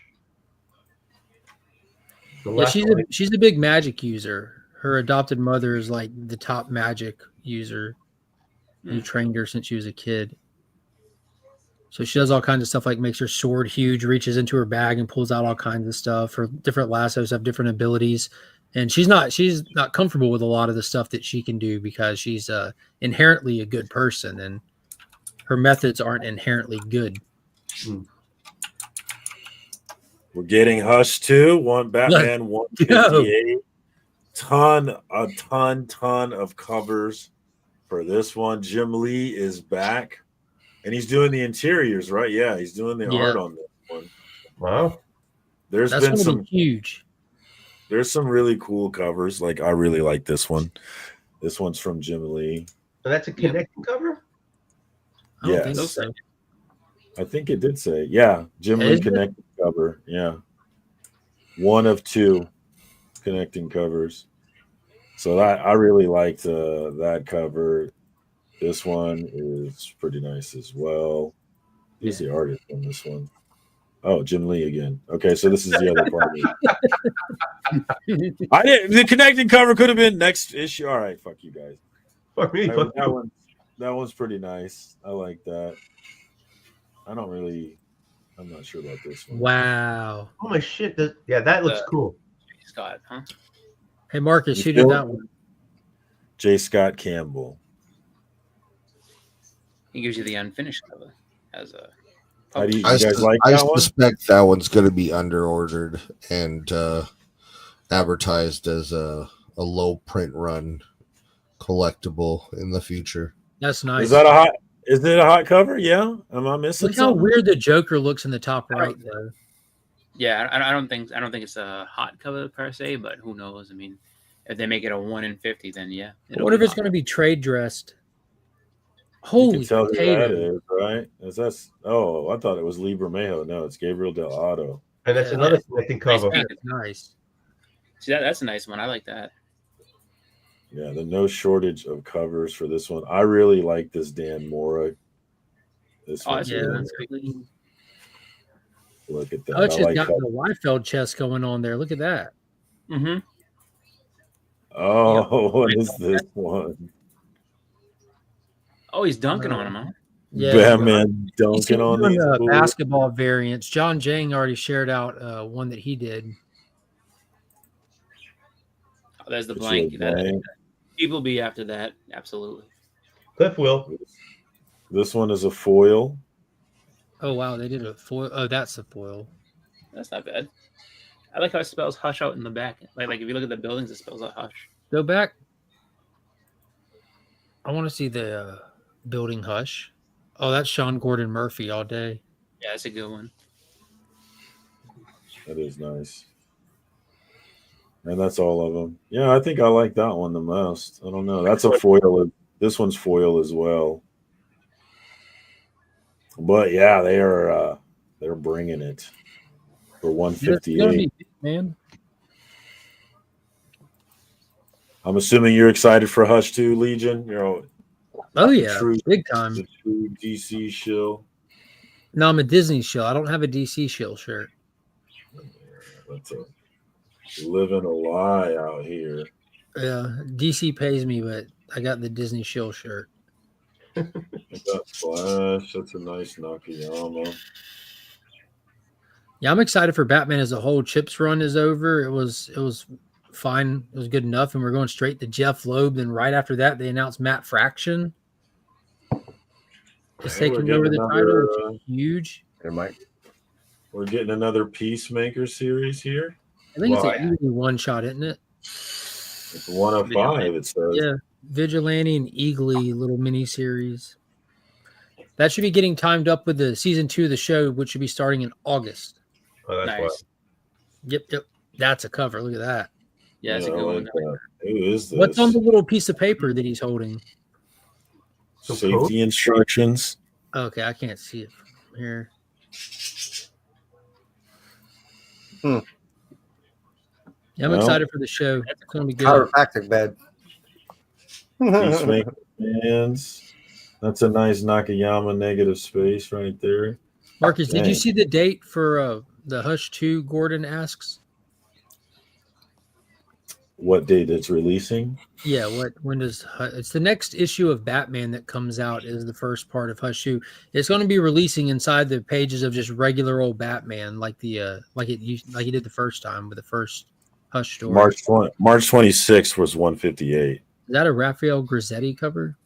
Yeah, she's a big magic user. Her adopted mother is like the top magic user who trained her since she was a kid. So she does all kinds of stuff, like makes her sword huge, reaches into her bag and pulls out all kinds of stuff. Her different lassos have different abilities. And she's not comfortable with a lot of the stuff that she can do because she's inherently a good person and her methods aren't inherently good. We're getting Hush 2, one Batman 158. Ton of covers for this one. Jim Lee is back. And he's doing the interiors, right? Yeah, he's doing the art on this one. Wow. That's been some huge. There's some really cool covers. Like I really like this one. This one's from Jim Lee. So that's a connecting cover? Yes. I think it did say. Yeah, Jim Lee connecting cover. Yeah. One of 2 connecting covers. So I really liked that cover. This one is pretty nice as well. Who's the artist on this one? Oh, Jim Lee again. Okay, so this is the other part. The connecting cover could have been next issue. All right, fuck you guys. Fuck me. Right, that one's pretty nice. I like that. I'm not sure about this one. Wow. Oh my shit. That looks cool. Scott, huh? Hey Marcus, who did that one? J. Scott Campbell. He gives you the unfinished cover as a. How do you I guys like that one? suspect that one's going to be underordered and advertised as a low print run collectible in the future. That's nice. Is it a hot cover? Yeah. Am I missing Look how something? weird the Joker looks in the top right though. Yeah, I don't think it's a hot cover per se, but who knows? I mean, if they make it a 1 in 50, then yeah. I wonder if it's going to be trade dressed. Holy You can tell who potato. that is, right? I thought it was Lee Bermejo. No, it's Gabriel Del Otto. And that's another connecting cover. Nice. See, that's a nice one. I like that. Yeah, the no shortage of covers for this one. I really like this Dan Mora. This one's really clean. Look at that. Hutch I has like got that. the Liefeld chest going on there. Look at that. Mm-hmm. Oh, what is this one? Oh, he's dunking on him, huh? Yeah, Batman dunking on doing these fools. basketball variants. John Jang already shared out one that he did. Oh, there's the It's blank. really blank. People be after that, absolutely. Cliff will. This one is a foil. Oh wow, they did a foil. Oh, that's a foil. That's not bad. I like how it spells hush out in the back. Like if you look at the buildings, it spells out hush. Go back. I want to see the building hush. Oh, that's Sean Gordon Murphy all day. Yeah, that's a good one. That is nice. And that's all of them. Yeah, I think I like that one the most. I don't know. That's a foil. This one's foil as well. But yeah, they're bringing it for 158. Man, I'm assuming you're excited for Hush 2, Legion. Oh yeah, big time. The true DC shill. No, I'm a Disney shill. I don't have a DC shill shirt. That's living a lie out here. Yeah, DC pays me, but I got the Disney shill shirt. I got Flash. That's a nice Nakayama. Yeah, I'm excited for Batman as a whole. Chip's run is over. It was fine. It was good enough, and we're going straight to Jeff Loeb. Then right after that, they announced Matt Fraction is taking over the title, which is huge. We're getting another Peacemaker series here. I think it's an easy one shot, isn't it? It's 1 of 5. It says. Yeah, Vigilante and Eagly little mini series. That should be getting timed up with the season 2 of the show, which should be starting in August. Oh, that's nice. Yep. That's a cover. Look at that. Yeah, that's a good one. Who is this? What's on the little piece of paper that he's holding? Safety instructions. Okay, I can't see it from here. Yeah, I'm excited for the show. It's going to be good. Chiropractic bed. Peacemaker fans. That's a nice Nakayama negative space right there. Marcus, did you see the date for the Hush 2? Gordon asks. What date it's releasing? Yeah, when does it's the next issue of Batman that comes out is the first part of Hush 2. It's going to be releasing inside the pages of just regular old Batman, like he did the first time with the first Hush story. March 26th was 158. Is that a Raphael Grissetti cover?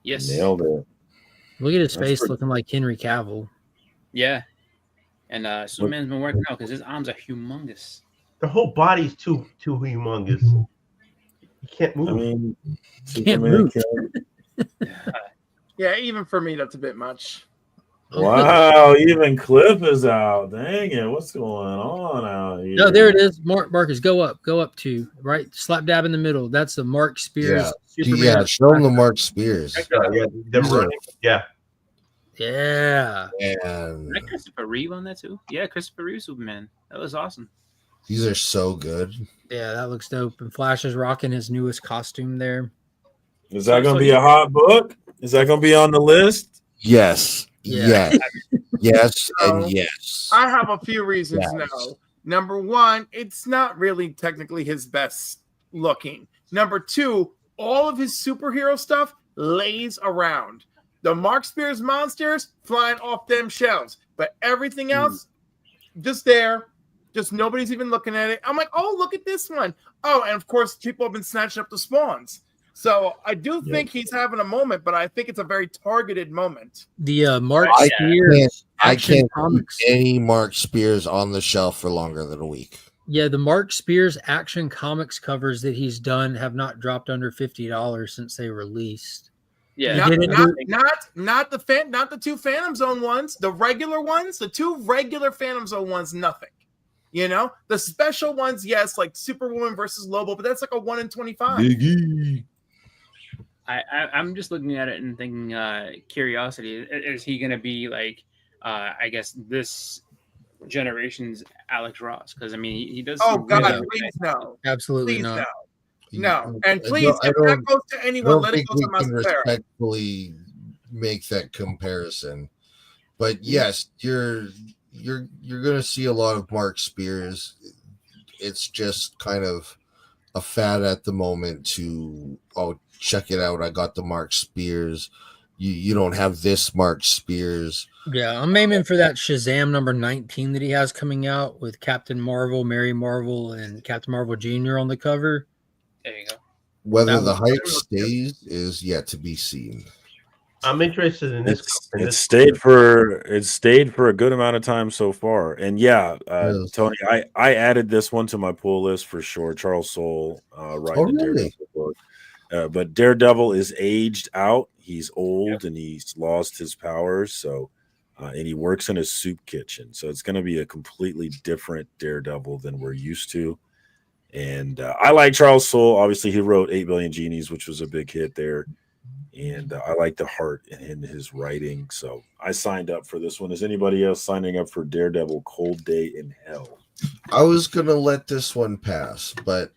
Yes. Nailed it. Look at his face looking like Henry Cavill. Yeah. And Superman's been working out because his arms are humongous. The whole body's too humongous. You can't move. I mean, can't move. Yeah, even for me, that's a bit much. Wow, even Cliff is out. Dang it, what's going on out here? No, there it is. Marcus, go up to right, slap dab in the middle. That's the Mark Spears. Superman. Yeah, show them the Mark Spears. Yeah. Yeah. And Is that Christopher Reeve on that too? Yeah, Christopher Reeve Superman. That was awesome. these are so good. Yeah, that looks dope. And Flash is rocking his newest costume there. Is that going to be a hot book? Is that going to be on the list? Yes. Yeah. Yes. Yes. And yes. I have a few reasons no. Number one, it's not really technically his best looking. Number two, all of his superhero stuff lays around. The Mark Spears monsters flying off them shelves, but everything else just there. Just nobody's even looking at it. I'm like, oh, look at this one. Oh, and of course, people have been snatching up the spawns. So I do think he's having a moment, but I think it's a very targeted moment. The Mark Spears. I can't comics. keep any Mark Spears on the shelf for longer than a week. Yeah, the Mark Spears Action Comics covers that he's done have not dropped under $50 since they released. Yeah, not the two Phantom Zone ones, the regular ones, the two regular Phantom Zone ones, nothing. You know, the special ones, yes, like Superwoman versus Lobo, but that's like a 1 in 25. Biggie. I'm just looking at it and thinking, curiosity, is he going to be like, I guess, this generation's Alex Ross? Because, I mean, he does. Oh, God, please no. Absolutely please not. No. And please, if that goes to anyone, let it go to can Mascara. respectfully make that comparison. But yes, you're gonna see a lot of Mark Spears. It's just kind of a fad at the moment to check it out. I got the Mark Spears. You don't have this Mark Spears. Yeah, I'm aiming for that Shazam number 19 that he has coming out with Captain Marvel, Mary Marvel, and Captain Marvel Jr. on the cover. There you go. Whether the hype stays is yet to be seen. I'm interested in this. It's stayed for a good amount of time so far, and yeah, Tony, I added this one to my pull list for sure. Charles Soule writing the Daredevil book, but Daredevil is aged out. He's old and he's lost his powers, so and he works in a soup kitchen, so it's going to be a completely different Daredevil than we're used to. And I like Charles Soule. Obviously, he wrote 8 Billion Genies, which was a big hit there. And I like the heart in his writing. So I signed up for this one. Is anybody else signing up for Daredevil Cold Day in Hell? I was going to let this one pass, but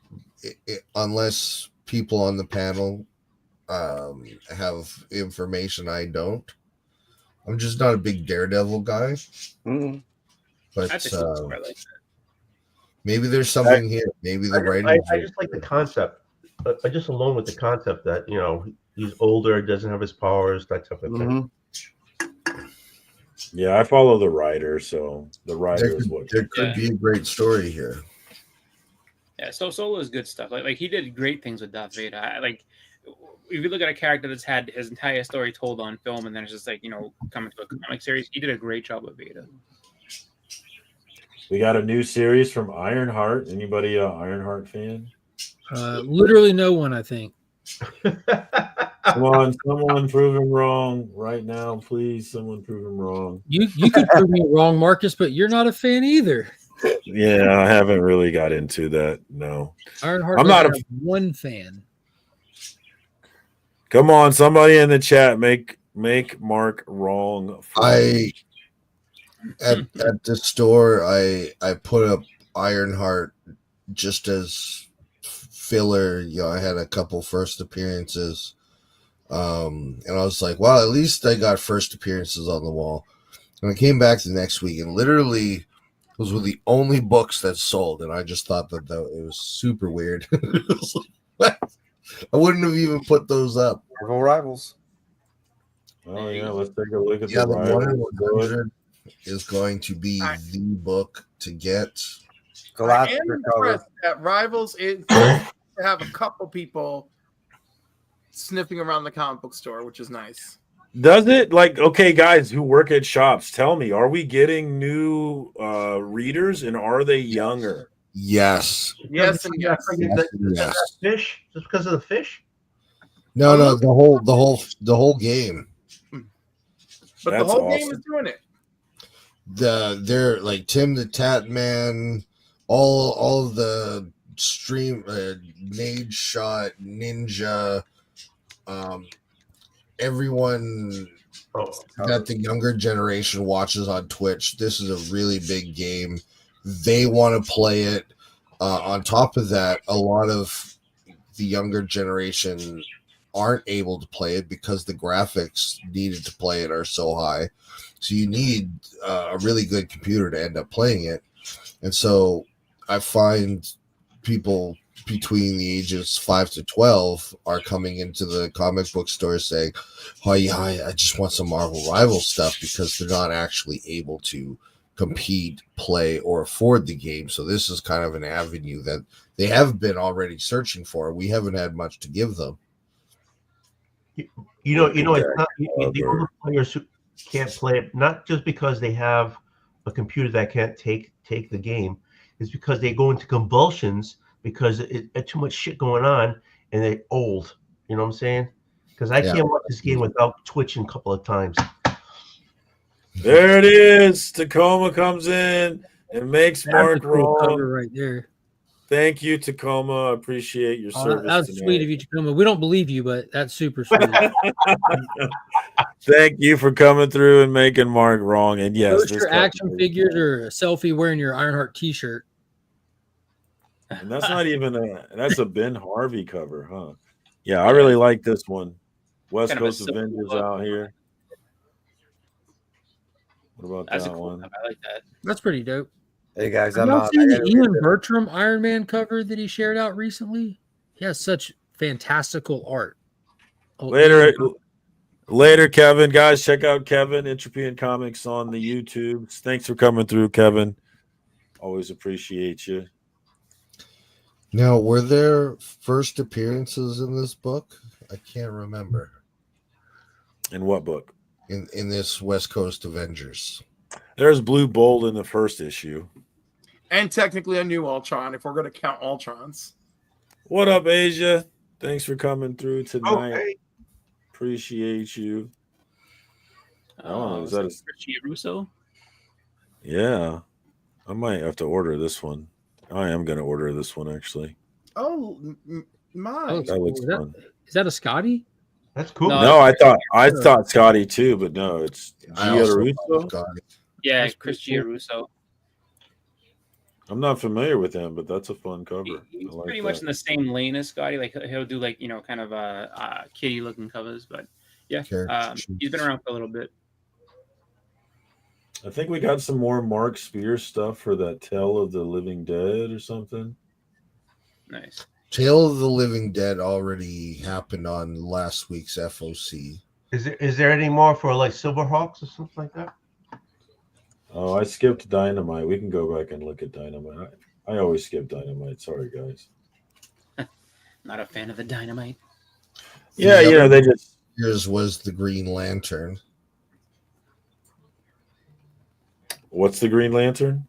unless people on the panel have information I don't, I'm just not a big Daredevil guy. Mm-hmm. But maybe there's something here. Maybe the writing. I just like the concept. Just alone with the concept that, you know, he's older, doesn't have his powers, that type of thing. Yeah, I follow the writer, so the writer is what there could be a great story here. Yeah, so Solo is good stuff. Like he did great things with Darth Vader. Like if you look at a character that's had his entire story told on film, and then it's just like, you know, coming to a comic series, he did a great job with Vader. We got a new series from Ironheart. Anybody Ironheart fan? Literally no one, I think. Come on, someone prove him wrong right now, please. Someone prove him wrong. You could prove me wrong, Marcus, but you're not a fan either. Yeah, I haven't really got into that. No, Ironheart. I'm not one fan. Come on, somebody in the chat, make Mark wrong. At the store, I put up Ironheart just as filler. You know, I had a couple first appearances, and I was like, well, at least I got first appearances on the wall. And I came back the next week, and literally those were the only books that sold, and I just thought that it was super weird. I wouldn't have even put those up. Marvel Rivals. Oh yeah, let's take a look at the the Rivals. 100 is going to be the book to get. I am impressed that Rivals is to have a couple people sniffing around the comic book store, which is nice. Does it? Like, okay, guys who work at shops, tell me, are we getting new readers, and are they younger? Yes. Yes, and yes. Yes. Fish? Just because of the fish? No, the whole game. But That's the whole awesome. game is doing it. They're like Tim the Tat Man, all of the stream Nade Shot, Ninja, everyone that the younger generation watches on Twitch. This is a really big game. They want to play it. On top of that, a lot of the younger generation aren't able to play it because the graphics needed to play it are so high. So you need a really good computer to end up playing it. And so I find people between the ages 5 to 12 are coming into the comic book store saying, oh yeah, I just want some Marvel Rivals stuff, because they're not actually able to compete, play, or afford the game. So this is kind of an avenue that they have been already searching for. We haven't had much to give them. You know, it's not the older players who can't play it, not just because they have a computer that can't take the game. It's because they go into convulsions because it's too much shit going on, and they're old. You know what I'm saying? Because I can't watch this game without twitching a couple of times. There it is. Tacoma comes in and makes Mark wrong right there. Thank you, Tacoma. I appreciate your service. That's tonight. sweet of you, Tacoma. We don't believe you, but that's super sweet. Thank you for coming through and making Mark wrong. And yes, post your action figures or a selfie wearing your Ironheart T-shirt. And that's not even that's a Ben Harvey cover, huh? Yeah, I really like this one. West Kind of a Coast simple Avengers look. out here. What about That's that a cool one? cover. I like that. That's pretty dope. Hey guys, Have I'm y'all out. seen the Ian Bertram Iron Man cover that he shared out recently? He has such fantastical art. Oh, Later, Kevin. Guys, check out Kevin, Entropy and Comics on the YouTube. Thanks for coming through, Kevin. Always appreciate you. Now, were there first appearances in this book? I can't remember. In what book? In this West Coast Avengers. There's Blue Bolt in the first issue. And technically a new Ultron, if we're going to count Ultrons. What up, Asia? Thanks for coming through tonight. Okay. Appreciate you. Is that Richie Russo? Yeah. I might have to order this one. I am going to order this one, actually. Oh, my. That looks fun. Is that a Scotty? That's cool. No, I thought Scotty too, but no, it's Gianrusso. Yeah, Chris Gianrusso. I'm not familiar with him, but that's a fun cover. He's I like pretty that. much in the same lane as Scotty. Like he'll do like kind of kitty looking covers, but yeah, he's been around for a little bit. I think we got some more Mark Spears stuff for that Tale of the Living Dead or something. Nice. Tale of the Living Dead already happened on last week's FOC. Is there any more for like Silverhawks or something like that? Oh, I skipped Dynamite. We can go back and look at Dynamite. I always skip Dynamite. Sorry, guys. Not a fan of the Dynamite. Yeah, they just. Here's was the Green Lantern. What's the Green Lantern?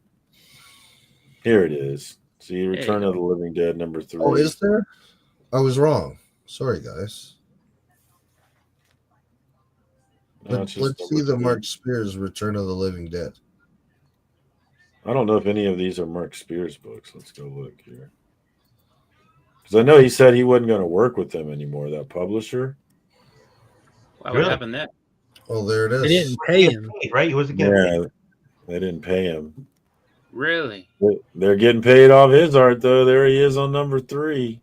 Here it is. See, Return of the Living Dead #3. Oh, is there? I was wrong. Sorry, guys. No, Let's see the Mark Spears Return of the Living Dead. I don't know if any of these are Mark Spears books. Let's go look here. Because I know he said he wasn't going to work with them anymore, that publisher. Why would happen that? Oh, there it is. They didn't pay him, right? He wasn't getting paid. They didn't pay him. Really? They're getting paid off his art, though. There he is on #3.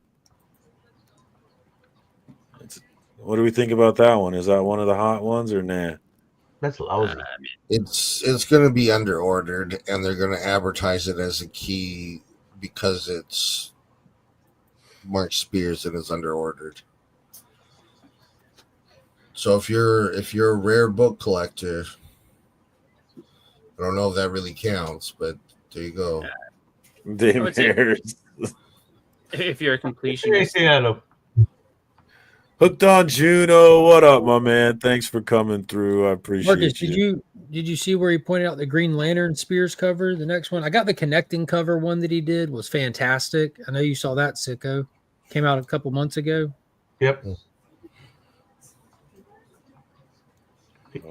What do we think about that one? Is that one of the hot ones or nah? That's lousy. It's going to be under ordered, and they're going to advertise it as a key because it's Mark Spears and it's under ordered. So if you're a rare book collector, I don't know if that really counts, but there you go. If you're a completionist. Hooked on Juno. What up, my man? Thanks for coming through. I appreciate Marcus, you. did you see where he pointed out the Green Lantern Spears cover? The next one, I got the connecting cover one that he did was fantastic. I know you saw that, Sicko. Came out a couple months ago. Yep.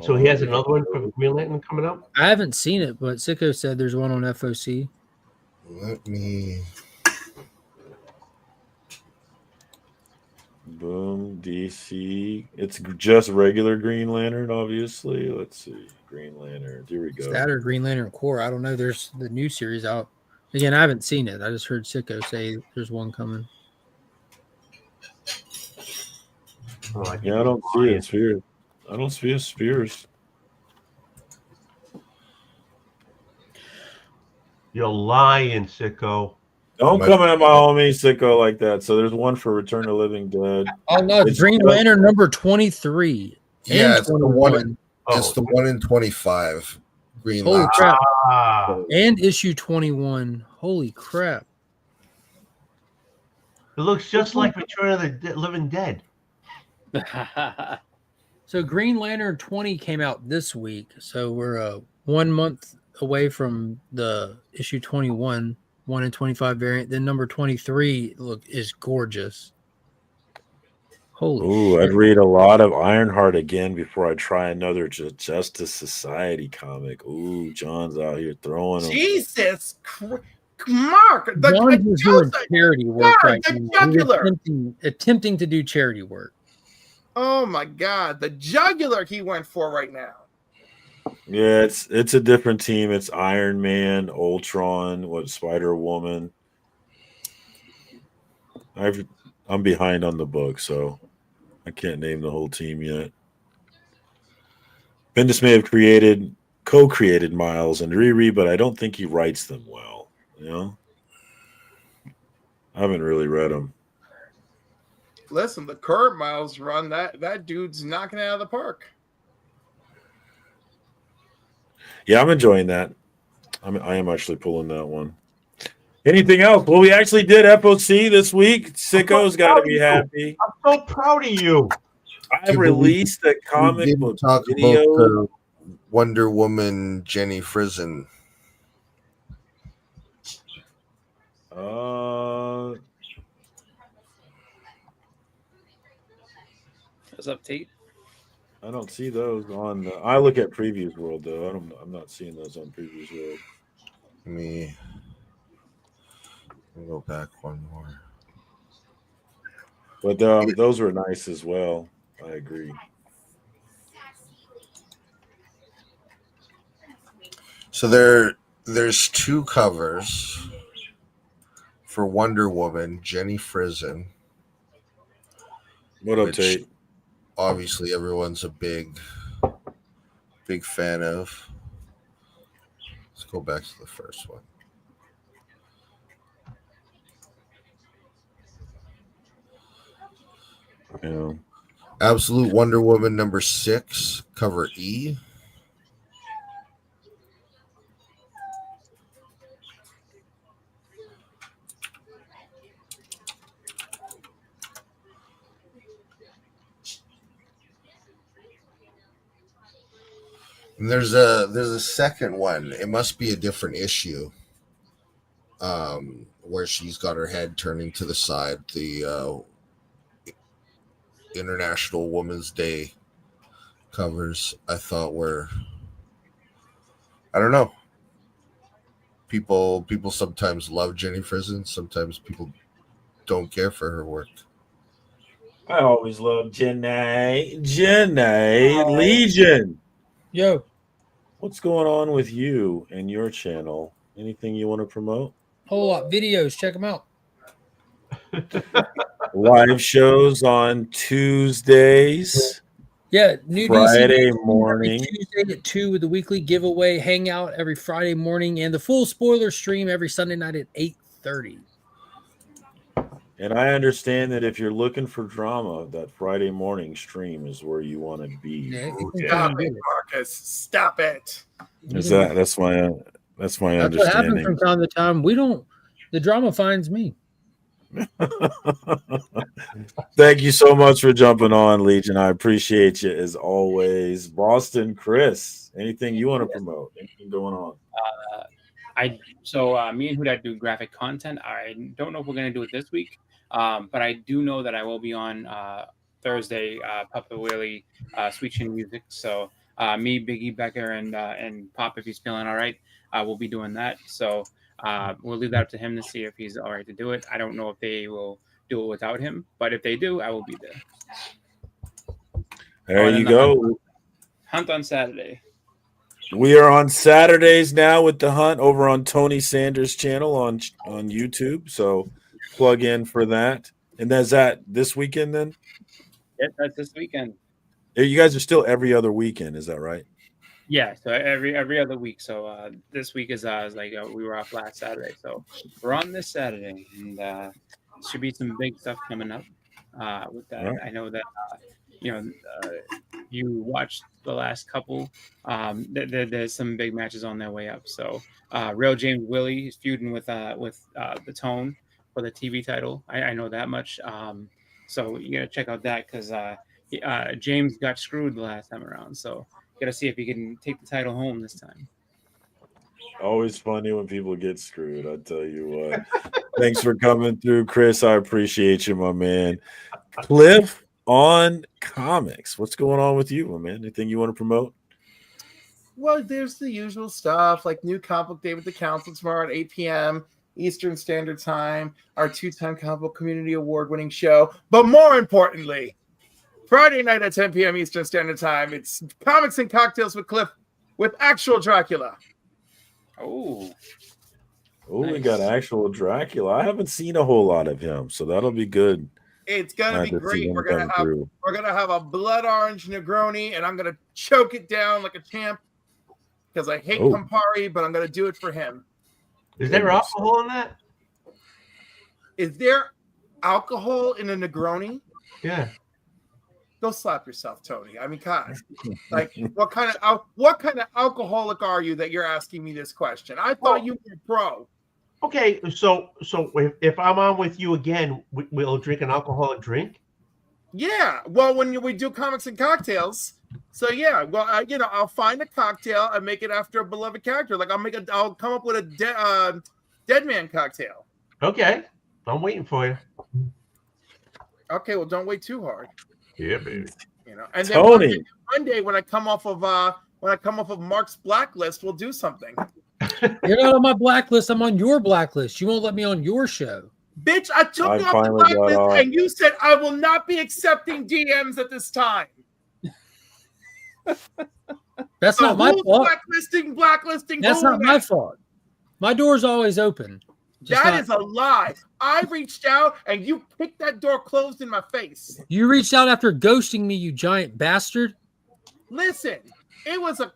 So he has another one for Green Lantern coming up? I haven't seen it, but Sicko said there's one on FOC. Let me. Boom, DC. It's just regular Green Lantern, obviously. Let's see. Green Lantern. Here we go. Is that or Green Lantern Corps? I don't know. There's the new series out. Again, I haven't seen it. I just heard Sicko say there's one coming. Yeah, I don't see it. Spears. I don't see a Spears. You're lying, Sicko. Don't come at my homie Sicko like that. So there's one for Return of Living Dead. Oh no, it's Green Lantern #23. Yeah, it's the one. Oh. It's the 1 in 25. Green Holy Lantern. crap! And issue 21. Holy crap! It looks just like Return of the Living Dead. So Green Lantern 20 came out this week. So we're 1 month away from the issue 21, 1 in 25 variant. Then number 23 is gorgeous. Holy Ooh, shit. I'd read a lot of Ironheart again before I try another Justice Society comic. Ooh, John's out here throwing them. Jesus Mark, John's is doing charity work God, right the now. He's jugular. attempting to do charity work. Oh my God, the jugular he went for right now. Yeah, it's a different team. It's Iron Man, Ultron, Spider-Woman. I'm behind on the book, so I can't name the whole team yet. Bendis may have co-created Miles and Riri, but I don't think he writes them well. You know, I haven't really read them. Listen, the current Miles run, that dude's knocking it out of the park. Yeah, I'm enjoying that. I am actually pulling that one. Anything else? Well, we actually did FOC this week. Sicko's got to be happy. I'm so proud of you. I released a comic book video. About Wonder Woman Jenny Frison. What's up, Tate? I don't see those on. I look at Previews World though. I'm not seeing those on Previews World. Let me go back one more. But those were nice as well. I agree. So there's two covers for Wonder Woman, Jenny Frison. What up, Tate? Obviously, everyone's a big fan of. Let's go back to the first one. Yeah. Absolute Wonder Woman number 6, cover E. And there's a second one. It must be a different issue. Where she's got her head turning to the side. The International Women's Day covers, I thought were, I don't know. People sometimes love Jenny Frison. Sometimes people don't care for her work. I always love Jenny Legion. Yo, what's going on with you and your channel? Anything you want to promote? Whole lot videos. Check them out. Live shows on Tuesdays. Yeah, new Friday DC morning. every Tuesday at 2 with the weekly giveaway hangout every Friday morning, and the full spoiler stream every Sunday night at 8:30. And I understand that if you're looking for drama, that Friday morning stream is where you want to be. Stop it, Marcus. Stop it. That's my That's what happens understanding. from time to time. The drama finds me. Thank you so much for jumping on, Legion. I appreciate you as always. Boston Chris, anything you want to promote? Anything going on? Me and Huda do graphic content. I don't know if we're going to do it this week, but I do know that I will be on Thursday, Papa Willie, Sweet Chin Music. So me, Biggie, Becker, and Pop, if he's feeling all right, we'll be doing that. So we'll leave that up to him to see if he's all right to do it. I don't know if they will do it without him, but if they do, I will be there. There you go. Hunt on Saturday. We are on Saturdays now with the Hunt over on Tony Sanders' channel on YouTube. So plug in for that. And that's that this weekend then? Yeah, that's this weekend. You guys are still every other weekend, is that right? Yeah, so every other week. So this week is we were off last Saturday, so we're on this Saturday, and should be some big stuff coming up with that. Right. I know that you watched the last couple. There's some big matches on their way up. So Real James Willie is feuding with the Tone for the TV title. I know that much. So you gotta check out that because James got screwed the last time around. So got to see if he can take the title home this time. Always funny when people get screwed. I tell you what. Thanks for coming through, Chris. I appreciate you, my man. Cliff on comics. What's going on with you, my man? Anything you want to promote? Well, there's the usual stuff like new comic book day with the council tomorrow at 8 p.m. Eastern Standard Time, our 2-time comic book community award winning show. But more importantly, Friday night at 10 p.m. Eastern Standard Time, it's Comics and Cocktails with Cliff with actual Dracula. Oh, nice. We got actual Dracula. I haven't seen a whole lot of him, so that'll be good. It's gonna be great. We're gonna have a blood orange Negroni, and I'm gonna choke it down like a champ because I hate Campari, but I'm gonna do it for him. Is there alcohol in that? Is there alcohol in a Negroni? Yeah. Go slap yourself, Tony. I mean, God, like what kind of alcoholic are you that you're asking me this question? I thought you were pro. Okay, so if I'm on with you again, we'll drink an alcoholic drink. Yeah, well, when we do comics and cocktails, so yeah, well, I'll find a cocktail and make it after a beloved character. Like I'll come up with a dead man cocktail. Okay, I'm waiting for you. Okay, well, don't wait too hard. Yeah, baby. And then one day when I come off of Mark's blacklist, we'll do something. You're not on my blacklist. I'm on your blacklist. You won't let me on your show. Bitch, I took you off the blacklist and you said I will not be accepting DMs at this time. That's not my fault. Blacklisting. That's not my fault. My door's always open. That is a lie. I reached out and you kicked that door closed in my face. You reached out after ghosting me, you giant bastard. Listen, it was a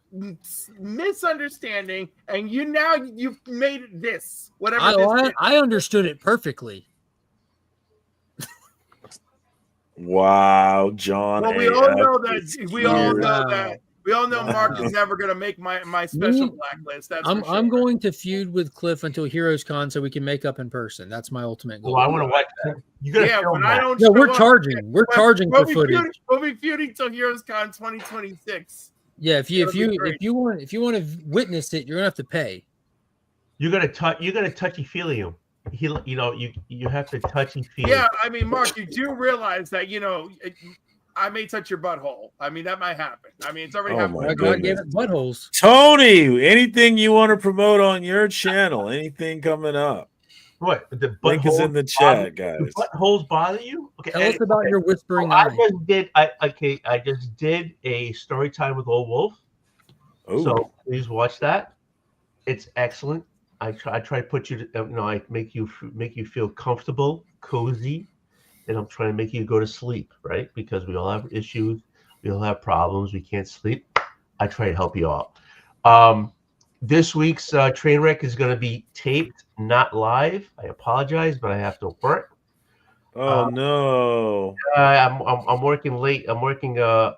misunderstanding, and you've made it this. Whatever. I understood it perfectly. Wow, John. Well, we all know that. We all know Mark is never going to make my special blacklist. I'm going to feud with Cliff until Heroes Con so we can make up in person. That's my ultimate goal. Well, I want to watch that. You got to film that. No, we're charging. We're charging for footage. We'll be feuding till Heroes Con 2026. Yeah, if you want to witness it, you're gonna have to pay. You got to touchy feely him. You have to touchy feel. Yeah, I mean, Mark, you do realize that I may touch your butthole. I mean, that might happen. I mean, it's already happened. God gave it buttholes. Tony, anything you want to promote on your channel? Anything coming up? What? The link is in the chat, guys. The buttholes bother you? Okay. Tell us about your whispering I eye. just did a story time with Old Wolf. Oh. So please watch that. It's excellent. I try to put you to, I make you feel comfortable, cozy, and I'm trying to make you go to sleep, right? Because we all have issues, we all have problems, we can't sleep. I try to help you out. This week's train wreck is going to be taped, not live. I apologize, but I have to work. Oh no! I'm working late. I'm working. I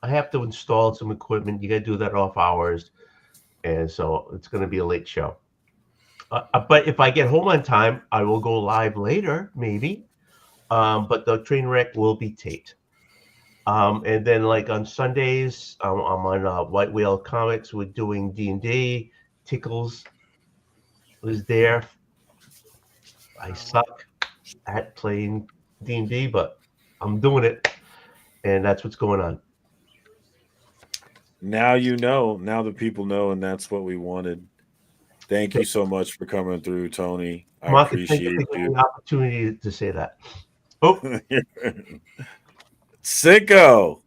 have to install some equipment. You got to do that off hours, and so it's going to be a late show. But if I get home on time, I will go live later, maybe. But the train wreck will be taped. And then like on Sundays, I'm on White Whale Comics. We're doing D&D. Tickles was there. I suck at playing D&D, but I'm doing it, and that's what's going on. Now you know. Now the people know, and that's what we wanted. Thank you so much for coming through, Tony. I appreciate you. The opportunity to say that. Oh, Sicko,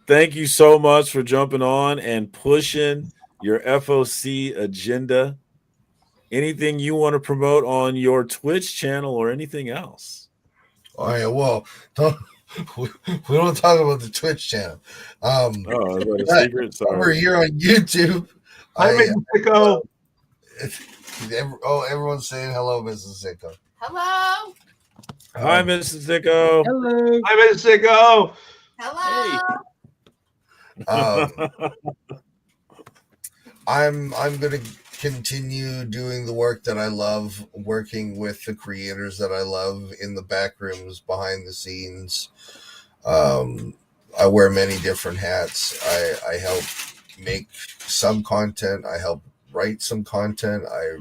thank you so much for jumping on and pushing your FOC agenda. Anything you want to promote on your Twitch channel or anything else? All right, well, we don't talk about the Twitch channel. Is that a secret? Sorry. Over here on YouTube. Sicko. Everyone's saying hello, Mrs. Sicko. Hello. Hi, Mrs. Sicko. Hello. Hi, Mrs. Sicko. Hello. I'm gonna continue doing the work that I love, working with the creators that I love in the back rooms, behind the scenes. I wear many different hats. I help make some content. I help write some content. I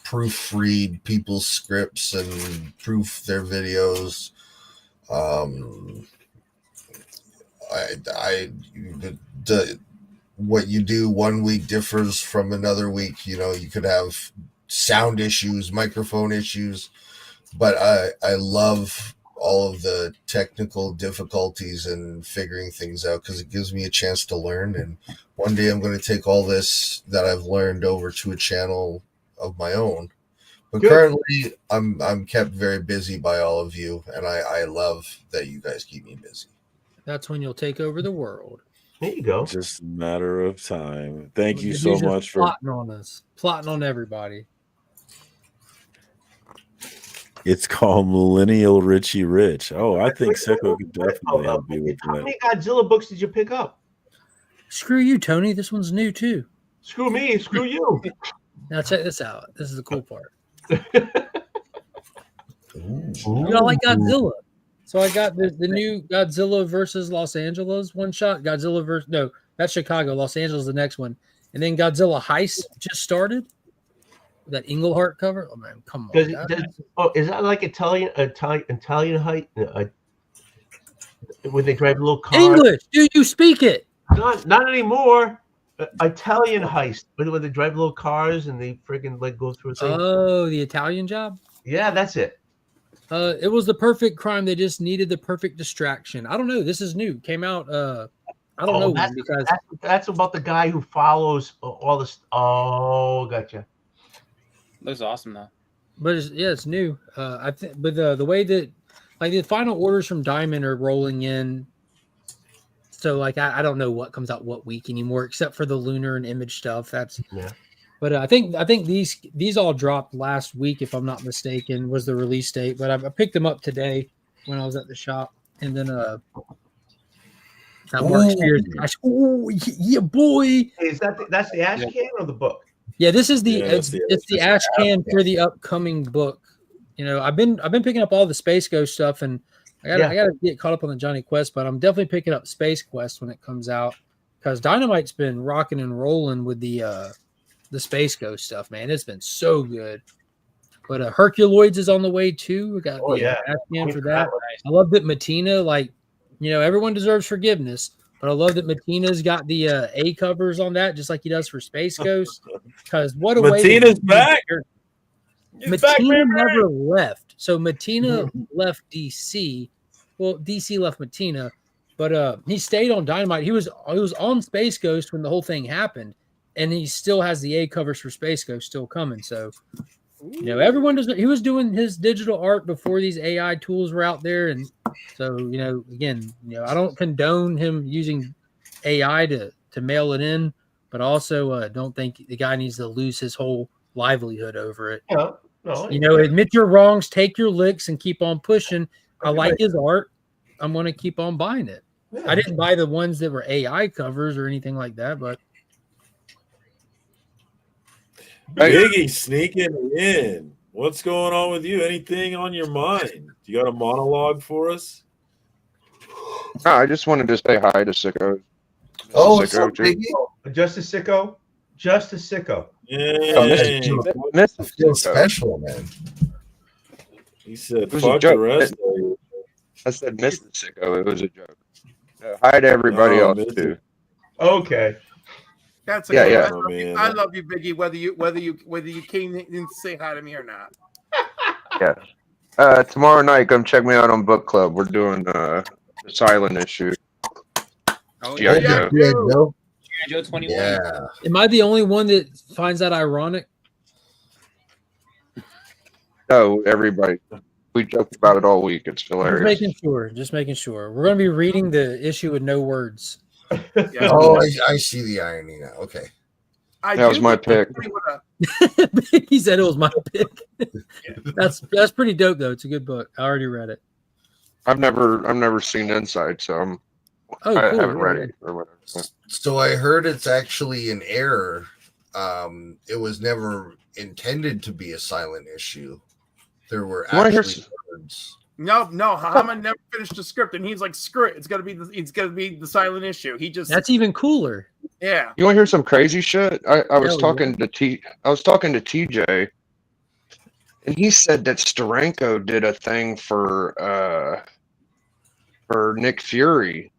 proofread people's scripts and proof their videos. What you do one week differs from another week. You could have sound issues, microphone issues, but I love all of the technical difficulties and figuring things out because it gives me a chance to learn. And one day I'm going to take all this that I've learned over to a channel of my own. But currently I'm kept very busy by all of you, and I love that you guys keep me busy. That's when you'll take over the world. There you go. Just a matter of time. Thank you so much for plotting on us, plotting on everybody. It's called Millennial Richie Rich. Oh, I think Sicko could definitely help you with How that. many Godzilla books did you pick up? Screw you, Tony. This one's new too. Screw me. Screw you. Now check this out. This is the cool part. I like Godzilla. So I got the new Godzilla versus Los Angeles one shot. Godzilla versus that's Chicago. Los Angeles the next one, and then Godzilla Heist just started. That Englehart cover. Oh man, come on. Is that like Italian height? When they drive a little car. English? Do you speak it? Not anymore. Italian heist. When they drive little cars and they friggin' like go through a thing. Oh, the Italian Job. Yeah, that's it. It was the perfect crime. They just needed the perfect distraction. I don't know. This is new. Came out. I don't know because that's about the guy who follows all this. Oh, gotcha. Looks awesome though. But it's new. I think, but the way that like the final orders from Diamond are rolling in. So like I don't know what comes out what week anymore, except for the Lunar and Image stuff. That's yeah. But I think these all dropped last week, if I'm not mistaken, was the release date. But I picked them up today when I was at the shop, and then that Mark Spears. Oh yeah, boy! Is that's the ash can or the book? Yeah, this is it's the ash can for the upcoming book. You know, I've been picking up all the Space Ghost stuff, and I gotta get caught up on the Johnny Quest, but I'm definitely picking up Space Quest when it comes out because Dynamite's been rocking and rolling with the Space Ghost stuff, man. It's been so good. But Herculoids is on the way too. We got ash can for that. I love that Matina, like, you know, everyone deserves forgiveness. But I love that Matina's got the A covers on that, just like he does for Space Ghost. Because what a way Matina's back. Matina never left. So Matina left DC. Well, DC left Matina, but he stayed on Dynamite. He was on Space Ghost when the whole thing happened, and he still has the A covers for Space Ghost still coming. So, you know, everyone does. He was doing his digital art before these AI tools were out there, and so, you know, again, you know, I don't condone him using AI to mail it in, but also don't think the guy needs to lose his whole livelihood over it. No, you know, admit your wrongs, take your licks, and keep on pushing. I like his art. I'm going to keep on buying it. Yeah. I didn't buy the ones that were AI covers or anything like that, but Biggie sneaking in. What's going on with you? Anything on your mind? You got a monologue for us? No, I just wanted to say hi to Sicko. Oh, Sicko, Justice Sicko. Justice Sicko. Yeah, special, man. He said, was fuck a joke. the rest of you. I said, Mr. Sicko. It was a joke. Hi to everybody else, too. Okay. That's yeah, okay. yeah. I love you, Biggie, whether you came in to say hi to me or not. Yeah. Tomorrow night, come check me out on Book Club. We're doing the silent issue. Oh, G.I. Joe. G.I. Joe 21. Yeah. Am I the only one that finds that ironic? No, everybody. We joked about it all week. It's hilarious. Just making sure. We're going to be reading the issue with no words. Oh, I see the irony now. Okay. That was my pick. He said it was my pick. That's pretty dope though. It's a good book. I already read it. I've never seen Inside, so I haven't read it or whatever. So I heard it's actually an error. It was never intended to be a silent issue. There were actually words. No, Haman never finished the script, and he's like, "Screw it! It's gonna be the silent issue." That's even cooler. Yeah. You want to hear some crazy shit? I was talking to TJ, and he said that Steranko did a thing for Nick Fury,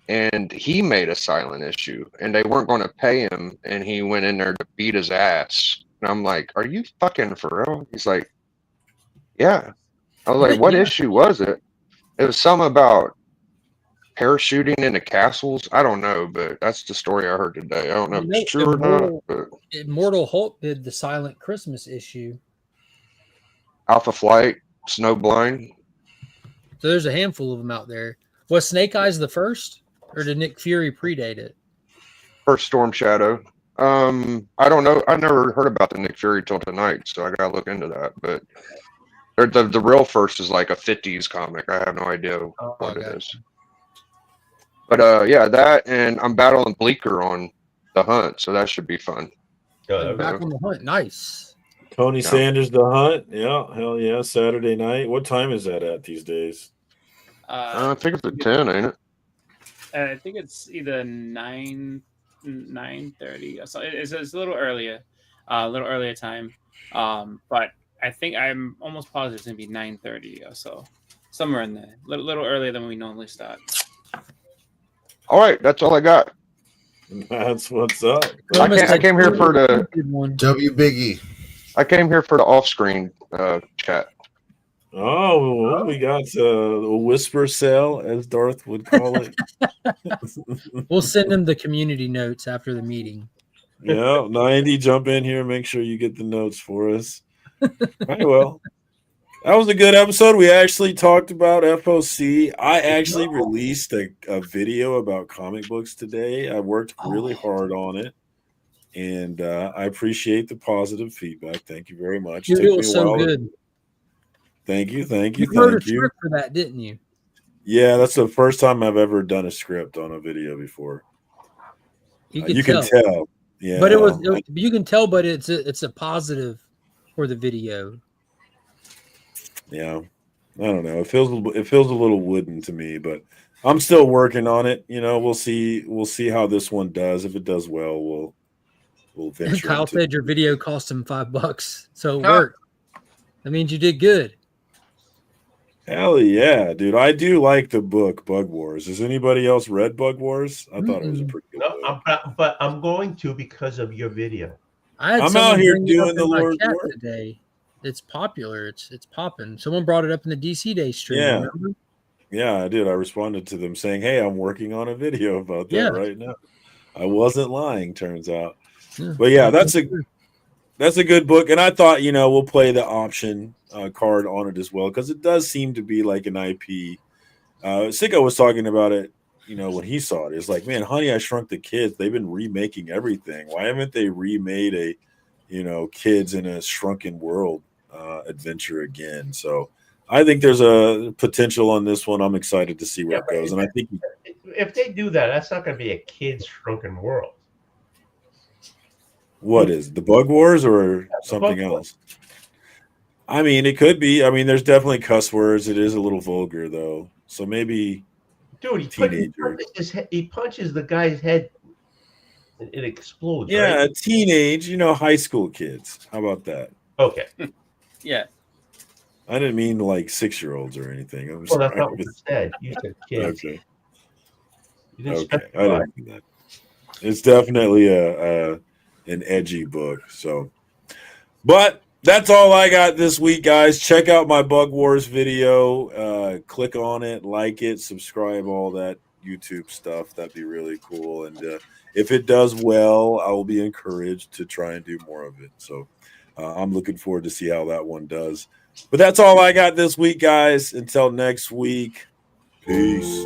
and he made a silent issue, and they weren't going to pay him, and he went in there to beat his ass. And I'm like, "Are you fucking for real?" He's like, "Yeah." I was like, what issue was it? It was something about parachuting into castles. I don't know, but that's the story I heard today. I don't know if it's true or not. But Immortal Hulk did the silent Christmas issue. Alpha Flight, Snowblind. So there's a handful of them out there. Was Snake Eyes the first, or did Nick Fury predate it? First Storm Shadow. I don't know. I never heard about the Nick Fury till tonight, so I gotta look into that. But the real first is like a 50s comic. I have no idea what it is. But yeah, that, and I'm battling Bleecker on the hunt, so that should be fun. Back on the hunt. Nice. Tony Yeah. Sanders, the hunt. Yeah, hell yeah. Saturday night. What time is that at these days? I think it's at 10, ain't it? I think it's either 9:30. So it's a little earlier, time. But I think I'm almost positive it's gonna be 9:30 or so, somewhere in there. Little earlier than we normally start. All right, that's all I got. That's what's up. I came here for the W Biggie. I came here for the off-screen chat. Oh, we got a whisper cell, as Darth would call it. We'll send them the community notes after the meeting. Yeah, 90, jump in here, make sure you get the notes for us. All right, well, that was a good episode. We actually talked about FOC. I actually released a video about comic books today. I worked really hard on it, and I appreciate the positive feedback. Thank you very much. It was so good. Thank you. You wrote a script for that, didn't you? Yeah, that's the first time I've ever done a script on a video before. You can tell. Yeah, but you can tell, but it's a positive for the video. Yeah, I don't know. It feels a little wooden to me, but I'm still working on it. You know, we'll see how this one does. If it does well, we'll venture. Kyle said your video cost him $5, so it worked. That means you did good. Hell yeah, dude! I do like the book Bug Wars. Has anybody else read Bug Wars? I thought it was a pretty good book. But I'm going to because of your video. I'm out here doing the Lord's work today. It's popular. It's popping. Someone brought it up in the DC Day stream. Yeah, remember? Yeah, I did. I responded to them saying, "Hey, I'm working on a video about that right now." I wasn't lying, turns out. Yeah. But yeah, that's a good book, and I thought we'll play the option card on it as well because it does seem to be like an IP. Sicko was talking about it, when he saw it. It's like, man, Honey, I Shrunk the Kids. They've been remaking everything. Why haven't they remade a, kids in a shrunken world adventure again? So I think there's a potential on this one. I'm excited to see where it goes, and I think if they do that, that's not going to be a kids shrunken world. What is the Bug Wars or something else? I mean, it could be. I mean, there's definitely cuss words. It is a little vulgar, though. So maybe, dude, he punches the guy's head, and it explodes. Yeah, right? teenage, high school kids. How about that? Okay. Yeah. I didn't mean like 6-year-olds or anything. I'm Well, that's not what you said. You said kids. Okay. You didn't Okay. I didn't mean that. It's definitely an edgy book. So, but that's all I got this week, guys. Check out my Bug Wars video. Click on it, like it, subscribe, all that YouTube stuff. That'd be really cool. And if it does well, I will be encouraged to try and do more of it. So I'm looking forward to see how that one does. But that's all I got this week, guys. Until next week, peace.